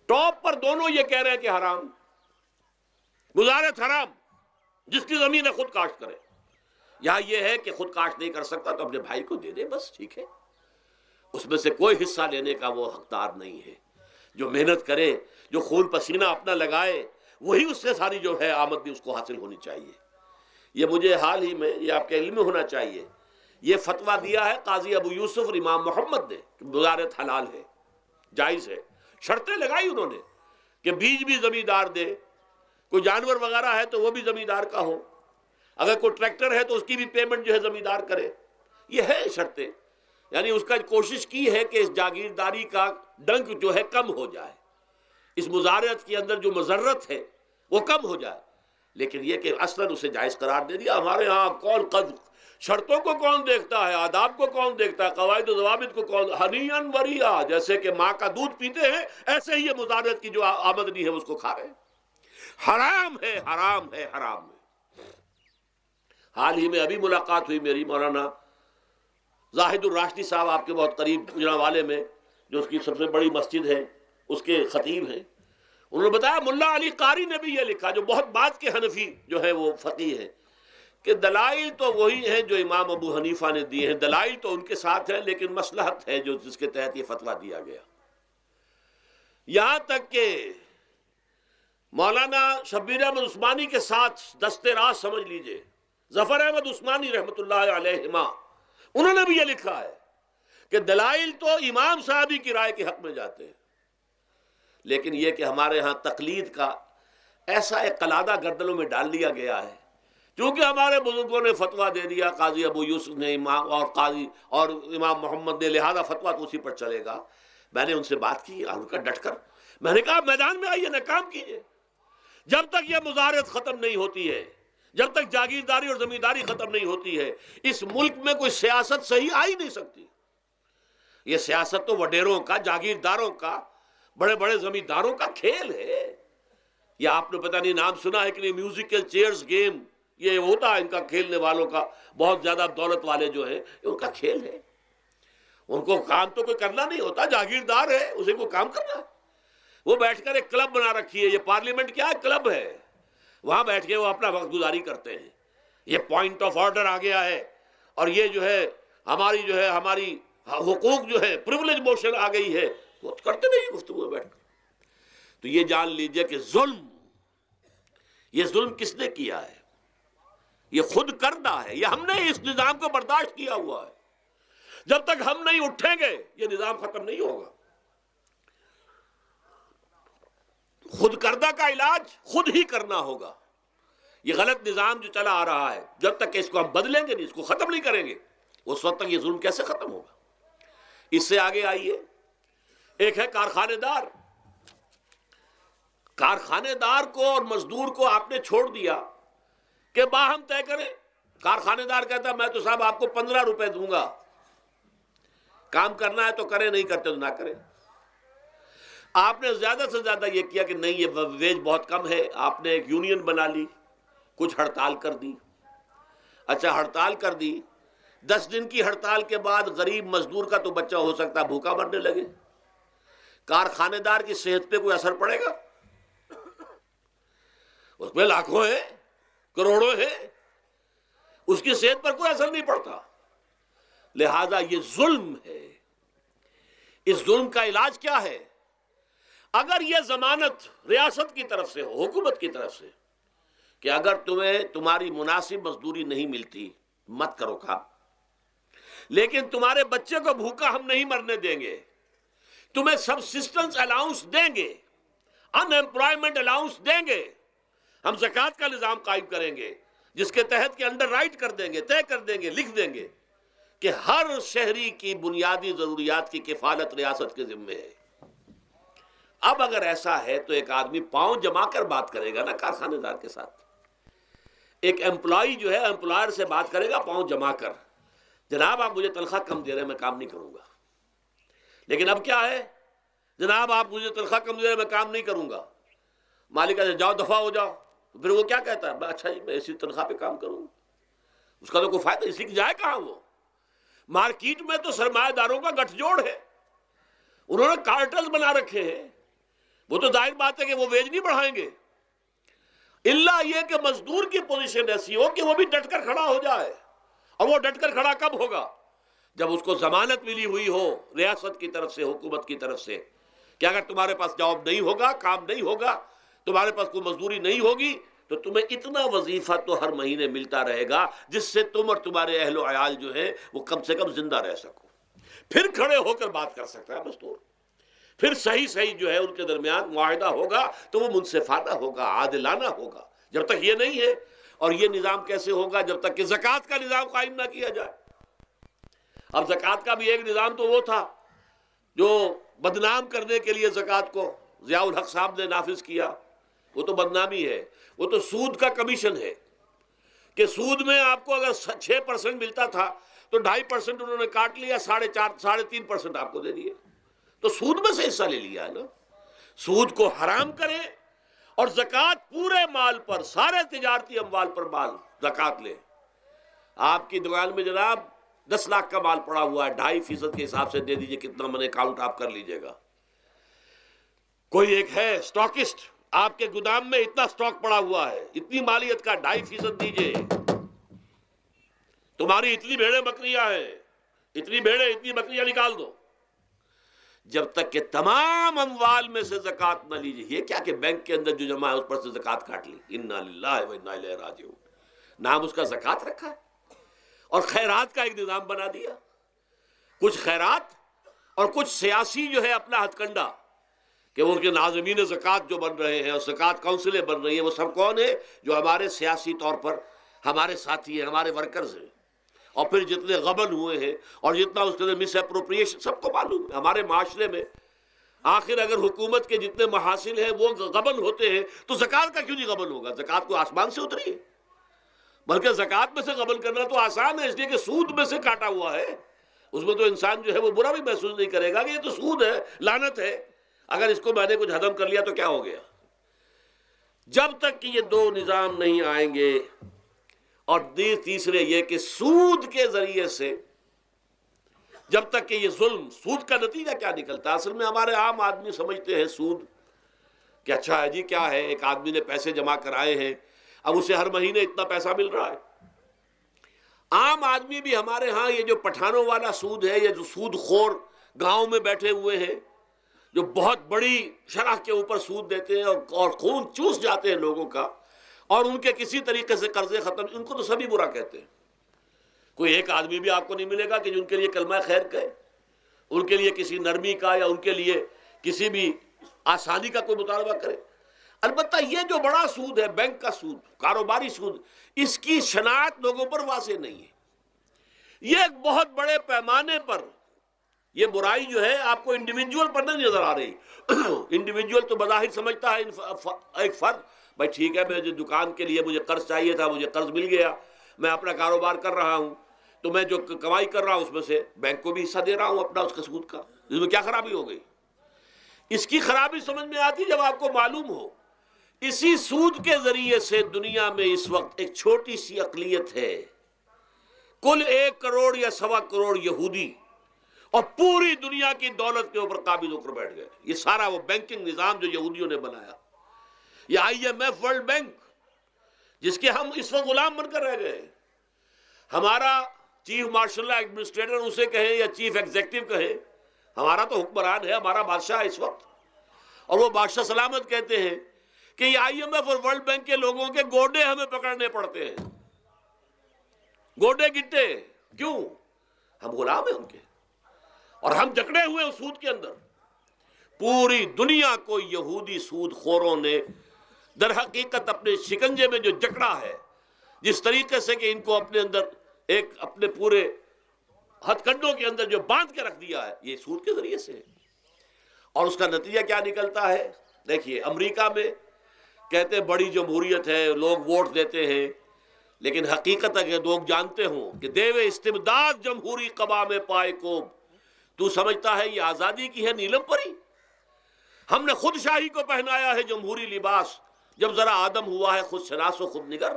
[SPEAKER 1] ٹاپ پر دونوں یہ کہہ رہے ہیں کہ حرام، مزارعت حرام، جس کی زمین ہے خود کاشت کرے۔ یہاں یہ ہے کہ خود کاشت نہیں کر سکتا تو اپنے بھائی کو دے دے، بس ٹھیک ہے، اس میں سے کوئی حصہ لینے کا وہ حقدار نہیں ہے۔ جو محنت کرے، جو خون پسینہ اپنا لگائے، وہی اس سے ساری جو ہے آمدنی اس کو حاصل ہونی چاہیے۔ یہ مجھے حال ہی میں، یہ آپ کے علم میں ہونا چاہیے، یہ فتویٰ دیا ہے قاضی ابو یوسف اور امام محمد نے کہ مزارعت حلال ہے، جائز ہے۔ شرطیں لگائی انہوں نے کہ بیج بھی زمیندار دے، کوئی جانور وغیرہ ہے تو وہ بھی زمیندار کا ہو، اگر کوئی ٹریکٹر ہے تو اس کی بھی پیمنٹ جو ہے زمیندار کرے۔ یہ ہے شرطیں، یعنی اس کا کوشش کی ہے کہ اس جاگیرداری کا ڈنک جو ہے کم ہو جائے، اس مزارعت کے اندر جو مضرت ہے وہ کم ہو جائے، لیکن یہ کہ اصلاً اسے جائز قرار دے دیا۔ ہمارے ہاں کون شرطوں کو کون دیکھتا ہے، آداب کو کون دیکھتا ہے، قواعد و ضوابط کو کون، ہنیئن وریا، جیسے کہ ماں کا دودھ پیتے ہیں ایسے ہی یہ مزارعت کی جو آمدنی ہے اس کو کھا رہے ہیں۔ حرام ہے، حرام ہے، حرام ہے۔ حال ہی میں ابھی ملاقات ہوئی میری مولانا زاہد الراشدی صاحب، آپ کے بہت قریب گجرانوالے میں، جو اس کی سب سے بڑی مسجد ہے، اس کے خطیب ہیں۔ انہوں نے بتایا ملا علی قاری نے بھی یہ لکھا، جو بہت بعد کے حنفی جو ہے وہ فقیہ ہیں، کہ دلائل تو وہی ہیں جو امام ابو حنیفہ نے دیے ہیں، دلائل تو ان کے ساتھ ہیں، لیکن مصلحت ہے جو جس کے تحت یہ فتویٰ دیا گیا۔ یہاں تک کہ مولانا شبیر احمد عثمانی کے ساتھ دست راست سمجھ لیجئے، ظفر احمد عثمانی رحمۃ اللہ علیہما، انہوں نے بھی یہ لکھا ہے کہ دلائل تو امام صاحبی کی رائے کے حق میں جاتے ہیں، لیکن یہ کہ ہمارے ہاں تقلید کا ایسا ایک قلادہ گردنوں میں ڈال دیا گیا ہے، چونکہ ہمارے بزرگوں نے فتویٰ دے دیا، قاضی ابو یوسف نے، امام اور قاضی اور امام محمد نے، لہذا فتویٰ تو اسی پر چلے گا۔ میں نے ان سے بات کی اور ان کا ڈٹ کر میں نے کہا میدان میں آئیے، نہ کام کیجیے، جب تک یہ مزارعت ختم نہیں ہوتی ہے، جب تک جاگیرداری اور زمینداری ختم نہیں ہوتی ہے، اس ملک میں کوئی سیاست صحیح آ ہی نہیں سکتی۔ یہ سیاست تو وڈیروں کا، جاگیرداروں کا، بڑے بڑے زمینداروں کا کھیل ہے۔ یہ آپ نے پتہ نہیں نام سنا ہے کہ نہیں، میوزیکل چیئرز گیم، یہ ہوتا ہے ان کا کھیلنے والوں کا، بہت زیادہ دولت والے جو ہیں، یہ ان کا کھیل ہے۔ ان کو کام تو کوئی کرنا نہیں ہوتا، جاگیردار ہے، اسے کوئی کام کرنا ہے۔ وہ بیٹھ کر ایک کلب بنا رکھی ہے، یہ پارلیمنٹ کیا ہے، کلب ہے، وہاں بیٹھ کے وہ اپنا وقت گزاری کرتے ہیں۔ یہ پوائنٹ آف آرڈر آ گیا ہے، اور یہ جو ہے ہماری حقوق جو ہے، پریولیج موشن آ گئی ہے، وہ کرتے نہیں گفتگو بیٹھ کر۔ تو یہ جان لیجئے کہ یہ ظلم کس نے کیا ہے؟ یہ خود کردہ ہے، یہ ہم نے اس نظام کو برداشت کیا ہوا ہے۔ جب تک ہم نہیں اٹھیں گے یہ نظام ختم نہیں ہوگا۔ خود کردہ کا علاج خود ہی کرنا ہوگا۔ یہ غلط نظام جو چلا آ رہا ہے، جب تک کہ اس کو ہم بدلیں گے نہیں، اس کو ختم نہیں کریں گے، اس وقت تک یہ ظلم کیسے ختم ہوگا؟ اس سے آگے آئیے، ایک ہے کارخانے دار۔ کارخانے دار کو اور مزدور کو آپ نے چھوڑ دیا کہ باہم طے کریں۔ کارخانے دار کہتا ہے میں تو صاحب آپ کو 15 روپے دوں گا، کام کرنا ہے تو کریں، نہیں کرتے تو نہ کریں۔ آپ نے زیادہ سے زیادہ یہ کیا کہ نہیں، یہ ویج بہت کم ہے، آپ نے ایک یونین بنا لی، کچھ ہڑتال کر دی۔ اچھا ہڑتال کر دی، 10 دن کی ہڑتال کے بعد غریب مزدور کا تو بچہ ہو سکتا ہے بھوکا مرنے لگے، کارخانے دار کی صحت پہ کوئی اثر پڑے گا؟ اس میں لاکھوں ہیں، کروڑوں ہیں، اس کی صحت پر کوئی اثر نہیں پڑتا۔ لہذا یہ ظلم ہے۔ اس ظلم کا علاج کیا ہے؟ اگر یہ ضمانت ریاست کی طرف سے ہو، حکومت کی طرف سے، کہ اگر تمہیں تمہاری مناسب مزدوری نہیں ملتی مت کرو کام، لیکن تمہارے بچے کو بھوکا ہم نہیں مرنے دیں گے، تمہیں سبسسٹنس الاؤنس دیں گے، ان ایمپلائمنٹ الاؤنس دیں گے، ہم زکوٰۃ کا نظام قائم کریں گے جس کے تحت کہ انڈر رائٹ کر دیں گے، طے کر دیں گے، لکھ دیں گے کہ ہر شہری کی بنیادی ضروریات کی کفالت ریاست کے ذمے ہے۔ اب اگر ایسا ہے تو ایک آدمی پاؤں جما کر بات کرے گا نا کارخانے دار کے ساتھ، ایک امپلائی جو ہے امپلائر سے بات کرے گا پاؤں جما کر، جناب آپ مجھے تنخواہ کم دے رہے ہیں میں کام نہیں کروں گا۔ لیکن اب کیا ہے؟ جناب آپ مجھے تنخواہ کم دے رہے ہیں میں کام نہیں کروں گا۔ مالک کہتے جاؤ دفعہ ہو جاؤ، پھر وہ کیا کہتا ہے؟ اچھا جی میں اسی تنخواہ پہ کام کروں، اس کا تو کوئی فائدہ، اسی کی جائے کہاں وہ؟ مارکیٹ میں تو سرمایہ داروں کا گٹھ جوڑ ہے، انہوں نے کارٹلز بنا رکھے ہیں، وہ تو ظاہر بات ہے کہ وہ ویج نہیں بڑھائیں گے، الا یہ کہ مزدور کی پوزیشن ایسی ہو کہ وہ بھی ڈٹ کر کھڑا ہو جائے۔ اور وہ ڈٹ کر کھڑا کب ہوگا؟ جب اس کو ضمانت ملی ہوئی ہو ریاست کی طرف سے، حکومت کی طرف سے، کہ اگر تمہارے پاس جاب نہیں ہوگا، کام نہیں ہوگا، تمہارے پاس کوئی مزدوری نہیں ہوگی تو تمہیں اتنا وظیفہ تو ہر مہینے ملتا رہے گا جس سے تم اور تمہارے اہل و عیال جو ہے وہ کم سے کم زندہ رہ سکو۔ پھر کھڑے ہو کر بات کر سکتا ہے مزدور، پھر صحیح جو ہے ان کے درمیان معاہدہ ہوگا تو وہ منصفانہ ہوگا، عادلانہ ہوگا۔ جب تک یہ نہیں ہے، اور یہ نظام کیسے ہوگا؟ جب تک کہ زکوٰۃ کا نظام قائم نہ کیا جائے۔ اب زکوٰۃ کا بھی ایک نظام تو وہ تھا جو بدنام کرنے کے لیے زکوٰۃ کو ضیاء الحق صاحب نے نافذ کیا، وہ تو بدنامی ہے، وہ تو سود کا کمیشن ہے کہ سود میں آپ کو اگر 6% ملتا تھا تو 2.5% انہوں نے کاٹ لیا، 3.5% آپ کو دے دیے، تو سود میں سے حصہ لے لیا ہے نا۔ سود کو حرام کریں اور زکوٰۃ پورے مال پر، سارے تجارتی اموال پر مال زکوٰۃ لیں۔ آپ کی دکان میں جناب 10 لاکھ کا مال پڑا ہوا ہے، 2.5% کے حساب سے دے دیجئے، کتنا من اکاؤنٹ آپ کر لیجئے گا۔ کوئی ایک ہے سٹاکسٹ، آپ کے گودام میں اتنا سٹاک پڑا ہوا ہے، اتنی مالیت کا 2.5% دیجئے، تمہاری اتنی بھیڑیں بکریاں ہیں، اتنی بھیڑیں اتنی بکریاں نکال دو۔ جب تک کہ تمام اموال میں سے زکوٰۃ نہ لیجیے، یہ کیا کہ بینک کے اندر جو جمع ہے اس پر سے زکوٰۃ کاٹ لی، انا للہ و انا الیہ راجعون، نام اس کا زکوٰۃ رکھا ہے، اور خیرات کا ایک نظام بنا دیا، کچھ خیرات اور کچھ سیاسی جو ہے اپنا ہتھ کنڈا، کہ وہ کے ناظمین زکوٰۃ جو بن رہے ہیں اور زکوٰۃ کونسلیں بن رہی ہیں، وہ سب کون ہیں؟ جو ہمارے سیاسی طور پر ہمارے ساتھی ہیں، ہمارے ورکرز ہیں، اور پھر جتنے غبن ہوئے ہیں اور جتنا اس کے مس اپروپریشن، سب کو معلوم ہے ہمارے معاشرے میں۔ آخر اگر حکومت کے جتنے محاصل ہیں وہ غبن ہوتے ہیں تو زکوٰۃ کا کیوں نہیں غبن ہوگا؟ زکوٰۃ کو آسمان سے اتری ہے، بلکہ زکوٰۃ میں سے غبن کرنا تو آسان ہے، اس لیے کہ سود میں سے کاٹا ہوا ہے، اس میں تو انسان جو ہے وہ برا بھی محسوس نہیں کرے گا کہ یہ تو سود ہے، لعنت ہے، اگر اس کو میں نے کچھ ہضم کر لیا تو کیا ہو گیا۔ جب تک کہ یہ دو نظام نہیں آئیں گے، اور تیسرے یہ کہ سود کے ذریعے سے، جب تک کہ یہ ظلم، سود کا نتیجہ کیا نکلتا ہے؟ اصل میں ہمارے عام آدمی سمجھتے ہیں سود کہ اچھا ہے جی، کیا ہے، ایک آدمی نے پیسے جمع کرائے ہیں، اب اسے ہر مہینے اتنا پیسہ مل رہا ہے۔ عام آدمی بھی ہمارے ہاں یہ جو پٹھانوں والا سود ہے، یہ جو سود خور گاؤں میں بیٹھے ہوئے ہیں جو بہت بڑی شرح کے اوپر سود دیتے ہیں اور خون چوس جاتے ہیں لوگوں کا، اور ان کے کسی طریقے سے قرضے ختم، ان کو تو سبھی برا کہتے ہیں۔ کوئی ایک آدمی بھی آپ کو نہیں ملے گا کہ جن کے لیے کلمہ خیر کہے، ان کے لیے کسی نرمی کا یا ان کے لیے کسی بھی آسانی کا کوئی مطالبہ کرے۔ البتہ یہ جو بڑا سود ہے، بینک کا سود، کاروباری سود، اس کی شناخت لوگوں پر واضح نہیں ہے۔ یہ ایک بہت بڑے پیمانے پر یہ برائی جو ہے آپ کو انڈیویجول پر نہیں نظر آ رہی۔ انڈیویجول تو بظاہر سمجھتا ہے ایک فرد، بھائی ٹھیک ہے، مجھے دکان کے لیے مجھے قرض چاہیے تھا، مجھے قرض مل گیا، میں اپنا کاروبار کر رہا ہوں، تو میں جو کمائی کر رہا ہوں اس میں سے بینک کو بھی حصہ دے رہا ہوں اپنا، اس کا سود کا، اس میں کیا خرابی ہو گئی؟ اس کی خرابی سمجھ میں آتی جب آپ کو معلوم ہو اسی سود کے ذریعے سے دنیا میں اس وقت ایک چھوٹی سی اقلیت ہے، کل 1 کروڑ یا 1.25 کروڑ یہودی، اور پوری دنیا کی دولت کے اوپر قابض ہو کر بیٹھ گئے. یہ سارا وہ بینکنگ نظام جو یہودیوں نے بنایا، یہ IMF ورلڈ بینک جس کے ہم اس وقت غلام بن کر رہ گئے. ہمارا چیف مارشل ایڈمنسٹریٹر اسے کہیں یا چیف ایگزیکٹو کہیں، ہمارا تو حکمران ہے، ہمارا بادشاہ ہے اس وقت. اور وہ بادشاہ سلامت کہتے ہیں کہ یہ IMF اور ورلڈ بینک کے لوگوں کے گوڈے ہمیں پکڑنے پڑتے ہیں، گوڈے گٹے. کیوں؟ ہم غلام ہیں ان کے، اور ہم جکڑے ہوئے اس سود کے اندر. پوری دنیا کو یہودی سود خوروں نے در حقیقت اپنے شکنجے میں جو جکڑا ہے، جس طریقے سے کہ ان کو اپنے اندر ایک اپنے پورے ہتھ کنڈوں کے اندر جو باندھ کے رکھ دیا ہے، یہ سود کے ذریعے سے. اور اس کا نتیجہ کیا نکلتا ہے؟ دیکھیے، امریکہ میں کہتے ہیں بڑی جمہوریت ہے، لوگ ووٹ دیتے ہیں، لیکن حقیقت اگر لوگ جانتے ہوں کہ دیوے استبداد جمہوری قبا میں پائے کوب، تو سمجھتا ہے یہ آزادی کی ہے نیلم پری. ہم نے خود شاہی کو پہنایا ہے جمہوری لباس، جب ذرا آدم ہوا ہے خود شناس و خود نگر.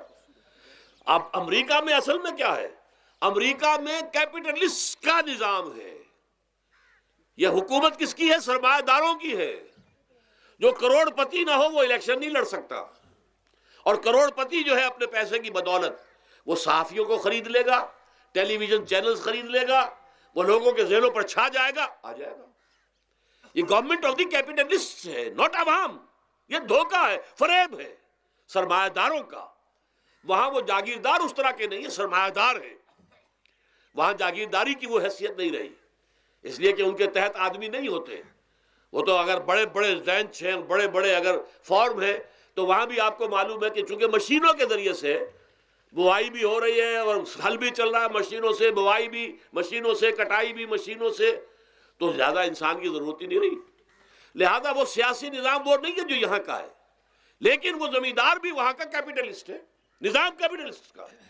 [SPEAKER 1] اب امریکہ میں اصل میں کیا ہے؟ امریکہ میں کیپٹلسٹ کا نظام ہے. یہ حکومت کس کی ہے؟ سرمایہ داروں کی ہے. جو کروڑ پتی نہ ہو وہ الیکشن نہیں لڑ سکتا. اور کروڑ پتی جو ہے اپنے پیسے کی بدولت وہ صحافیوں کو خرید لے گا، ٹیلی ویژن چینلز خرید لے گا، وہ لوگوں کے ذہنوں پر چھا جائے گا، آ جائے گا. یہ گورنمنٹ آف دی کیپٹلسٹ ہے، ناٹ عوام. یہ دھوکہ ہے، فریب ہے سرمایہ داروں کا. وہاں وہ جاگیردار اس طرح کے نہیں ہیں، سرمایہ دار ہیں. وہاں جاگیرداری کی وہ حیثیت نہیں رہی، اس لیے کہ ان کے تحت آدمی نہیں ہوتے. وہ تو اگر بڑے بڑے رینچ ہیں، بڑے بڑے اگر فارم ہیں، تو وہاں بھی آپ کو معلوم ہے کہ چونکہ مشینوں کے ذریعے سے بوائی بھی ہو رہی ہے اور ہل بھی چل رہا ہے مشینوں سے، بوائی بھی مشینوں سے، کٹائی بھی مشینوں سے، تو زیادہ انسان کی ضرورت ہی نہیں رہی. لہذا وہ سیاسی نظام وہ نہیں ہے جو یہاں کا ہے، لیکن وہ زمیندار بھی وہاں کا کیپٹلسٹ ہے، نظام کیپٹلسٹ کا ہے.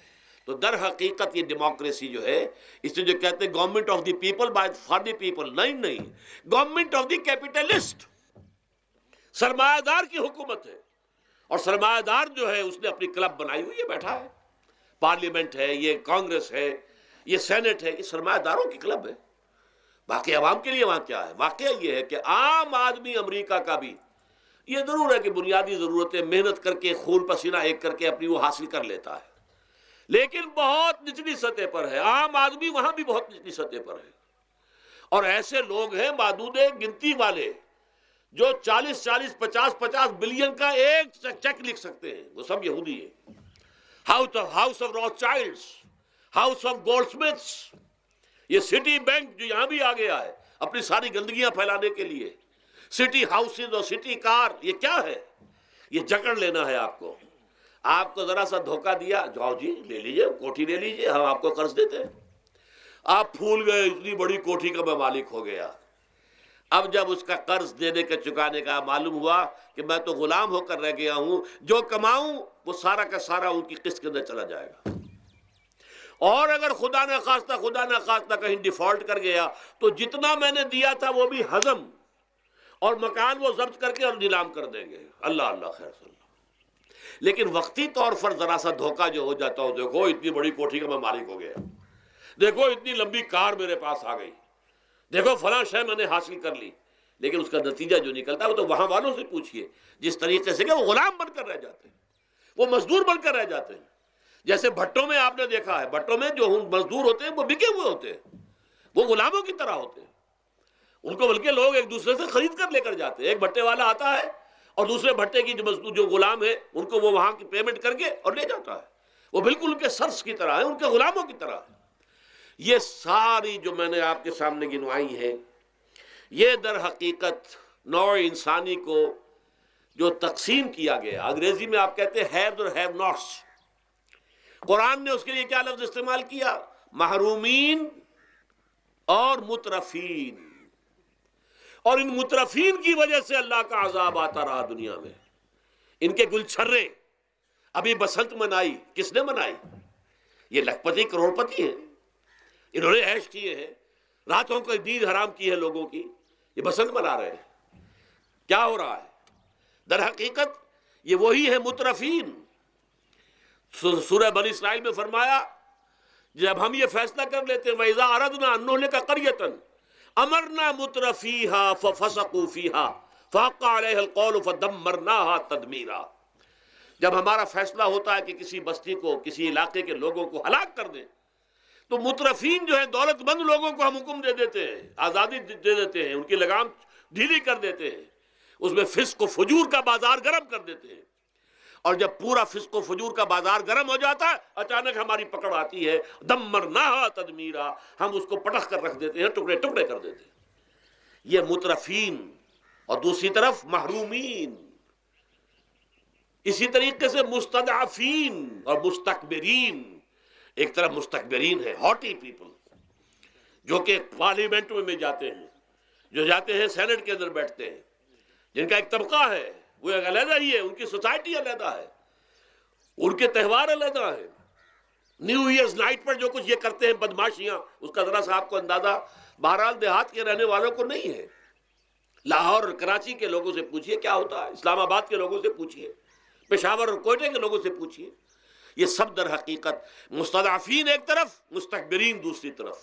[SPEAKER 1] تو در حقیقت یہ ڈیموکریسی جو ہے، اس سے جو کہتے ہیں government of the people by for the people, نہیں، گورنمنٹ آف دی کیپٹلسٹ، سرمایہ دار کی حکومت ہے. اور سرمایہ دار جو ہے اس نے اپنی کلب بنائی ہوئی ہے، بیٹھا ہے. پارلیمنٹ ہے، یہ کانگریس ہے، یہ سینٹ ہے، یہ سرمایہ داروں کی کلب ہے. باقی عوام کے لیے وہاں کیا ہے؟ واقعہ یہ ہے کہ عام آدمی امریکہ کا بھی یہ ضرور ہے کہ بنیادی ضرورتیں محنت کر کے خون پسینہ ایک کر کے اپنی وہ حاصل کر لیتا ہے، لیکن بہت نچلی سطح پر ہے. عام آدمی وہاں بھی بہت نچلی سطح پر ہے. اور ایسے لوگ ہیں معدود گنتی والے جو 40 50 بلین کا ایک چیک لکھ سکتے ہیں، وہ سب یہودی ہیں. House of Rothschilds, house of Goldsmiths, یہ سٹی بینک جو یہاں بھی آ گیا ہے اپنی ساری گندگیاں پھیلانے کے لیے، سٹی ہاؤسز اور سٹی کار، یہ کیا ہے؟ یہ جکڑ لینا ہے آپ کو. آپ کو ذرا سا دھوکہ دیا، جاؤ جی لے لیجئے، کوٹھی لے لیجئے، ہم آپ کو قرض دیتے ہیں. آپ پھول گئے، اتنی بڑی کوٹھی کا میں مالک ہو گیا. اب جب اس کا قرض دینے کا چکانے کا معلوم ہوا کہ میں تو غلام ہو کر رہ گیا ہوں، جو کماؤں وہ سارا کا سارا ان کی قسط کے اندر چلا جائے گا. اور اگر خدا نہ خواستہ کہیں ڈیفالٹ کر گیا تو جتنا میں نے دیا تھا وہ بھی ہضم، اور مکان وہ ضبط کر کے اور نیلام کر دیں گے. اللہ خیر صلی اللہ. لیکن وقتی طور پر ذرا سا دھوکہ جو ہو جاتا ہو، دیکھو اتنی بڑی کوٹھی کا میں مالک ہو گیا، دیکھو اتنی لمبی کار میرے پاس آ گئی، دیکھو فلاں شے میں نے حاصل کر لی، لیکن اس کا نتیجہ جو نکلتا ہے وہ تو وہاں والوں سے پوچھئے جس طریقے سے کہ وہ غلام بن کر رہ جاتے ہیں، وہ مزدور بن کر رہ جاتے ہیں. جیسے بھٹوں میں آپ نے دیکھا ہے، بھٹوں میں جو مزدور ہوتے ہیں وہ بکے ہوئے ہوتے ہیں، وہ غلاموں کی طرح ہوتے ہیں. ان کو بلکہ لوگ ایک دوسرے سے خرید کر لے کر جاتے ہیں. ایک بھٹے والا آتا ہے اور دوسرے بھٹے کی جو مزدور جو غلام ہے ان کو وہ وہاں کی پیمنٹ کر کے اور لے جاتا ہے. وہ بالکل ان کے سرس کی طرح ہے، ان کے غلاموں کی طرح ہے. یہ ساری جو میں نے آپ کے سامنے گنوائی ہیں، یہ در حقیقت نوع انسانی کو جو تقسیم کیا گیا، انگریزی میں آپ کہتے ہیں ہیوز اور ہیو ناٹس. قرآن نے اس کے لیے کیا لفظ استعمال کیا؟ محرومین اور مترفین. اور ان مترفین کی وجہ سے اللہ کا عذاب آتا رہا دنیا میں. ان کے گلچھرے ابھی بسنت منائی، کس نے منائی؟ یہ لکھپتی کروڑ پتی ہیں، انہوں نے عیش کیے ہیں، راتوں کو نیند حرام کی ہے لوگوں کی، یہ بسنت منا رہے ہیں. کیا ہو رہا ہے؟ در حقیقت یہ وہی ہے مترفین. سورہ بنی اسرائیل میں فرمایا جب ہم یہ فیصلہ کر لیتے ہیں وَإِذَا أَرَدْنَا أَن نُهْلِكَ قَرْيَةً امرنا مترفیہا ففسقوا فیہا فحق علیہ القول فدمرناہا تدمیرا. جب ہمارا فیصلہ ہوتا ہے کہ کسی بستی کو، کسی علاقے کے لوگوں کو ہلاک کر دیں، تو مترفین جو ہیں، دولت مند لوگوں کو ہم حکم دے دیتے ہیں، آزادی دے دیتے ہیں، ان کی لگام ڈھیلی کر دیتے ہیں، اس میں فسق و فجور کا بازار گرم کر دیتے ہیں. اور جب پورا فسق و فجور کا بازار گرم ہو جاتا ہے، اچانک ہماری پکڑ آتی ہے، دمرناہا تدمیرا، ہم اس کو پٹخ کر رکھ دیتے ہیں، ٹکڑے ٹکڑے کر دیتے ہیں. یہ مترفین. اور دوسری طرف محرومین. اسی طریقے سے مستضعفین اور مستکبرین. ایک طرف مستکبرین ہے، ہاٹی پیپل، جو کہ پارلیمنٹ میں جاتے ہیں، جو جاتے ہیں سینٹ کے اندر بیٹھتے ہیں، جن کا ایک طبقہ ہے، وہ ایک علیحدہ ہی ہے، ان کی سوسائٹی علیحدہ ہے، ان کے تہوار علیحدہ ہیں. نیو ایئرز نائٹ پر جو کچھ یہ کرتے ہیں بدماشیاں، اس کا ذرا سا آپ کو اندازہ بہرحال دیہات کے رہنے والوں کو نہیں ہے. لاہور اور کراچی کے لوگوں سے پوچھئے کیا ہوتا ہے، اسلام آباد کے لوگوں سے پوچھئے، پشاور اور کوئٹہ کے لوگوں سے پوچھئے. یہ سب در حقیقت مستضعفین ایک طرف، مستکبرین دوسری طرف،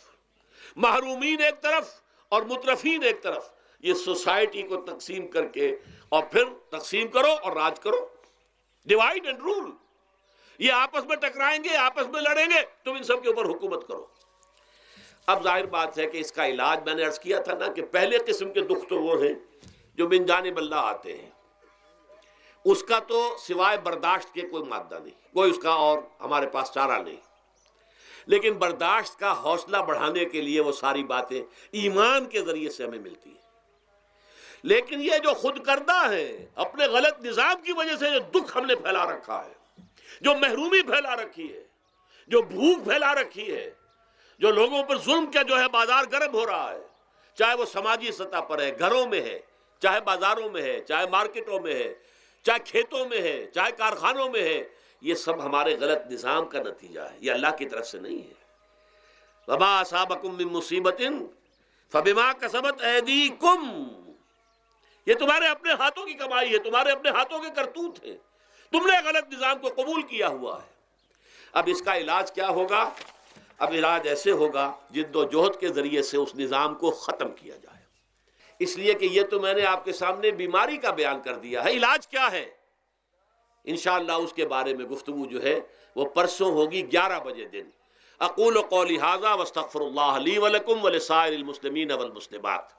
[SPEAKER 1] محرومین ایک طرف اور مترفین ایک طرف. یہ سوسائٹی کو تقسیم کر کے، اور پھر تقسیم کرو اور راج کرو، ڈیوائیڈ اینڈ رول. یہ آپس میں ٹکرائیں گے، آپس میں لڑیں گے، تم ان سب کے اوپر حکومت کرو. اب ظاہر بات ہے کہ اس کا علاج میں نے عرض کیا تھا نا، کہ پہلے قسم کے دکھ تو وہ ہیں جو من جانب اللہ آتے ہیں، اس کا تو سوائے برداشت کے کوئی مادہ نہیں، کوئی اس کا اور ہمارے پاس چارہ نہیں. لیکن برداشت کا حوصلہ بڑھانے کے لیے وہ ساری باتیں ایمان کے ذریعے سے ہمیں ملتی ہیں. لیکن یہ جو خود کردہ ہے، اپنے غلط نظام کی وجہ سے جو دکھ ہم نے پھیلا رکھا ہے، جو محرومی پھیلا رکھی ہے، جو بھوک پھیلا رکھی ہے، جو لوگوں پر ظلم کا جو ہے بازار گرم ہو رہا ہے، چاہے وہ سماجی سطح پر ہے، گھروں میں ہے، چاہے بازاروں میں ہے، چاہے مارکیٹوں میں ہے، چاہے کھیتوں میں ہے، چاہے کارخانوں میں ہے، یہ سب ہمارے غلط نظام کا نتیجہ ہے، یہ اللہ کی طرف سے نہیں ہے. وما اصابکم من مصیبت فبما کسبت ایدیکم، یہ تمہارے اپنے ہاتھوں کی کمائی ہے، تمہارے اپنے ہاتھوں کے کرتوت ہیں، تم نے غلط نظام کو قبول کیا ہوا ہے. اب اس کا علاج کیا ہوگا؟ اب علاج ایسے ہوگا جد و جہد کے ذریعے سے اس نظام کو ختم کیا جائے. اس لیے کہ یہ تو میں نے آپ کے سامنے بیماری کا بیان کر دیا ہے، علاج کیا ہے انشاءاللہ اس کے بارے میں گفتگو جو ہے وہ پرسوں ہوگی 11 بجے دن. اقول قولی ھذا واستغفر اللہ لی ولکم ولسائر المسلمین والمسلمات.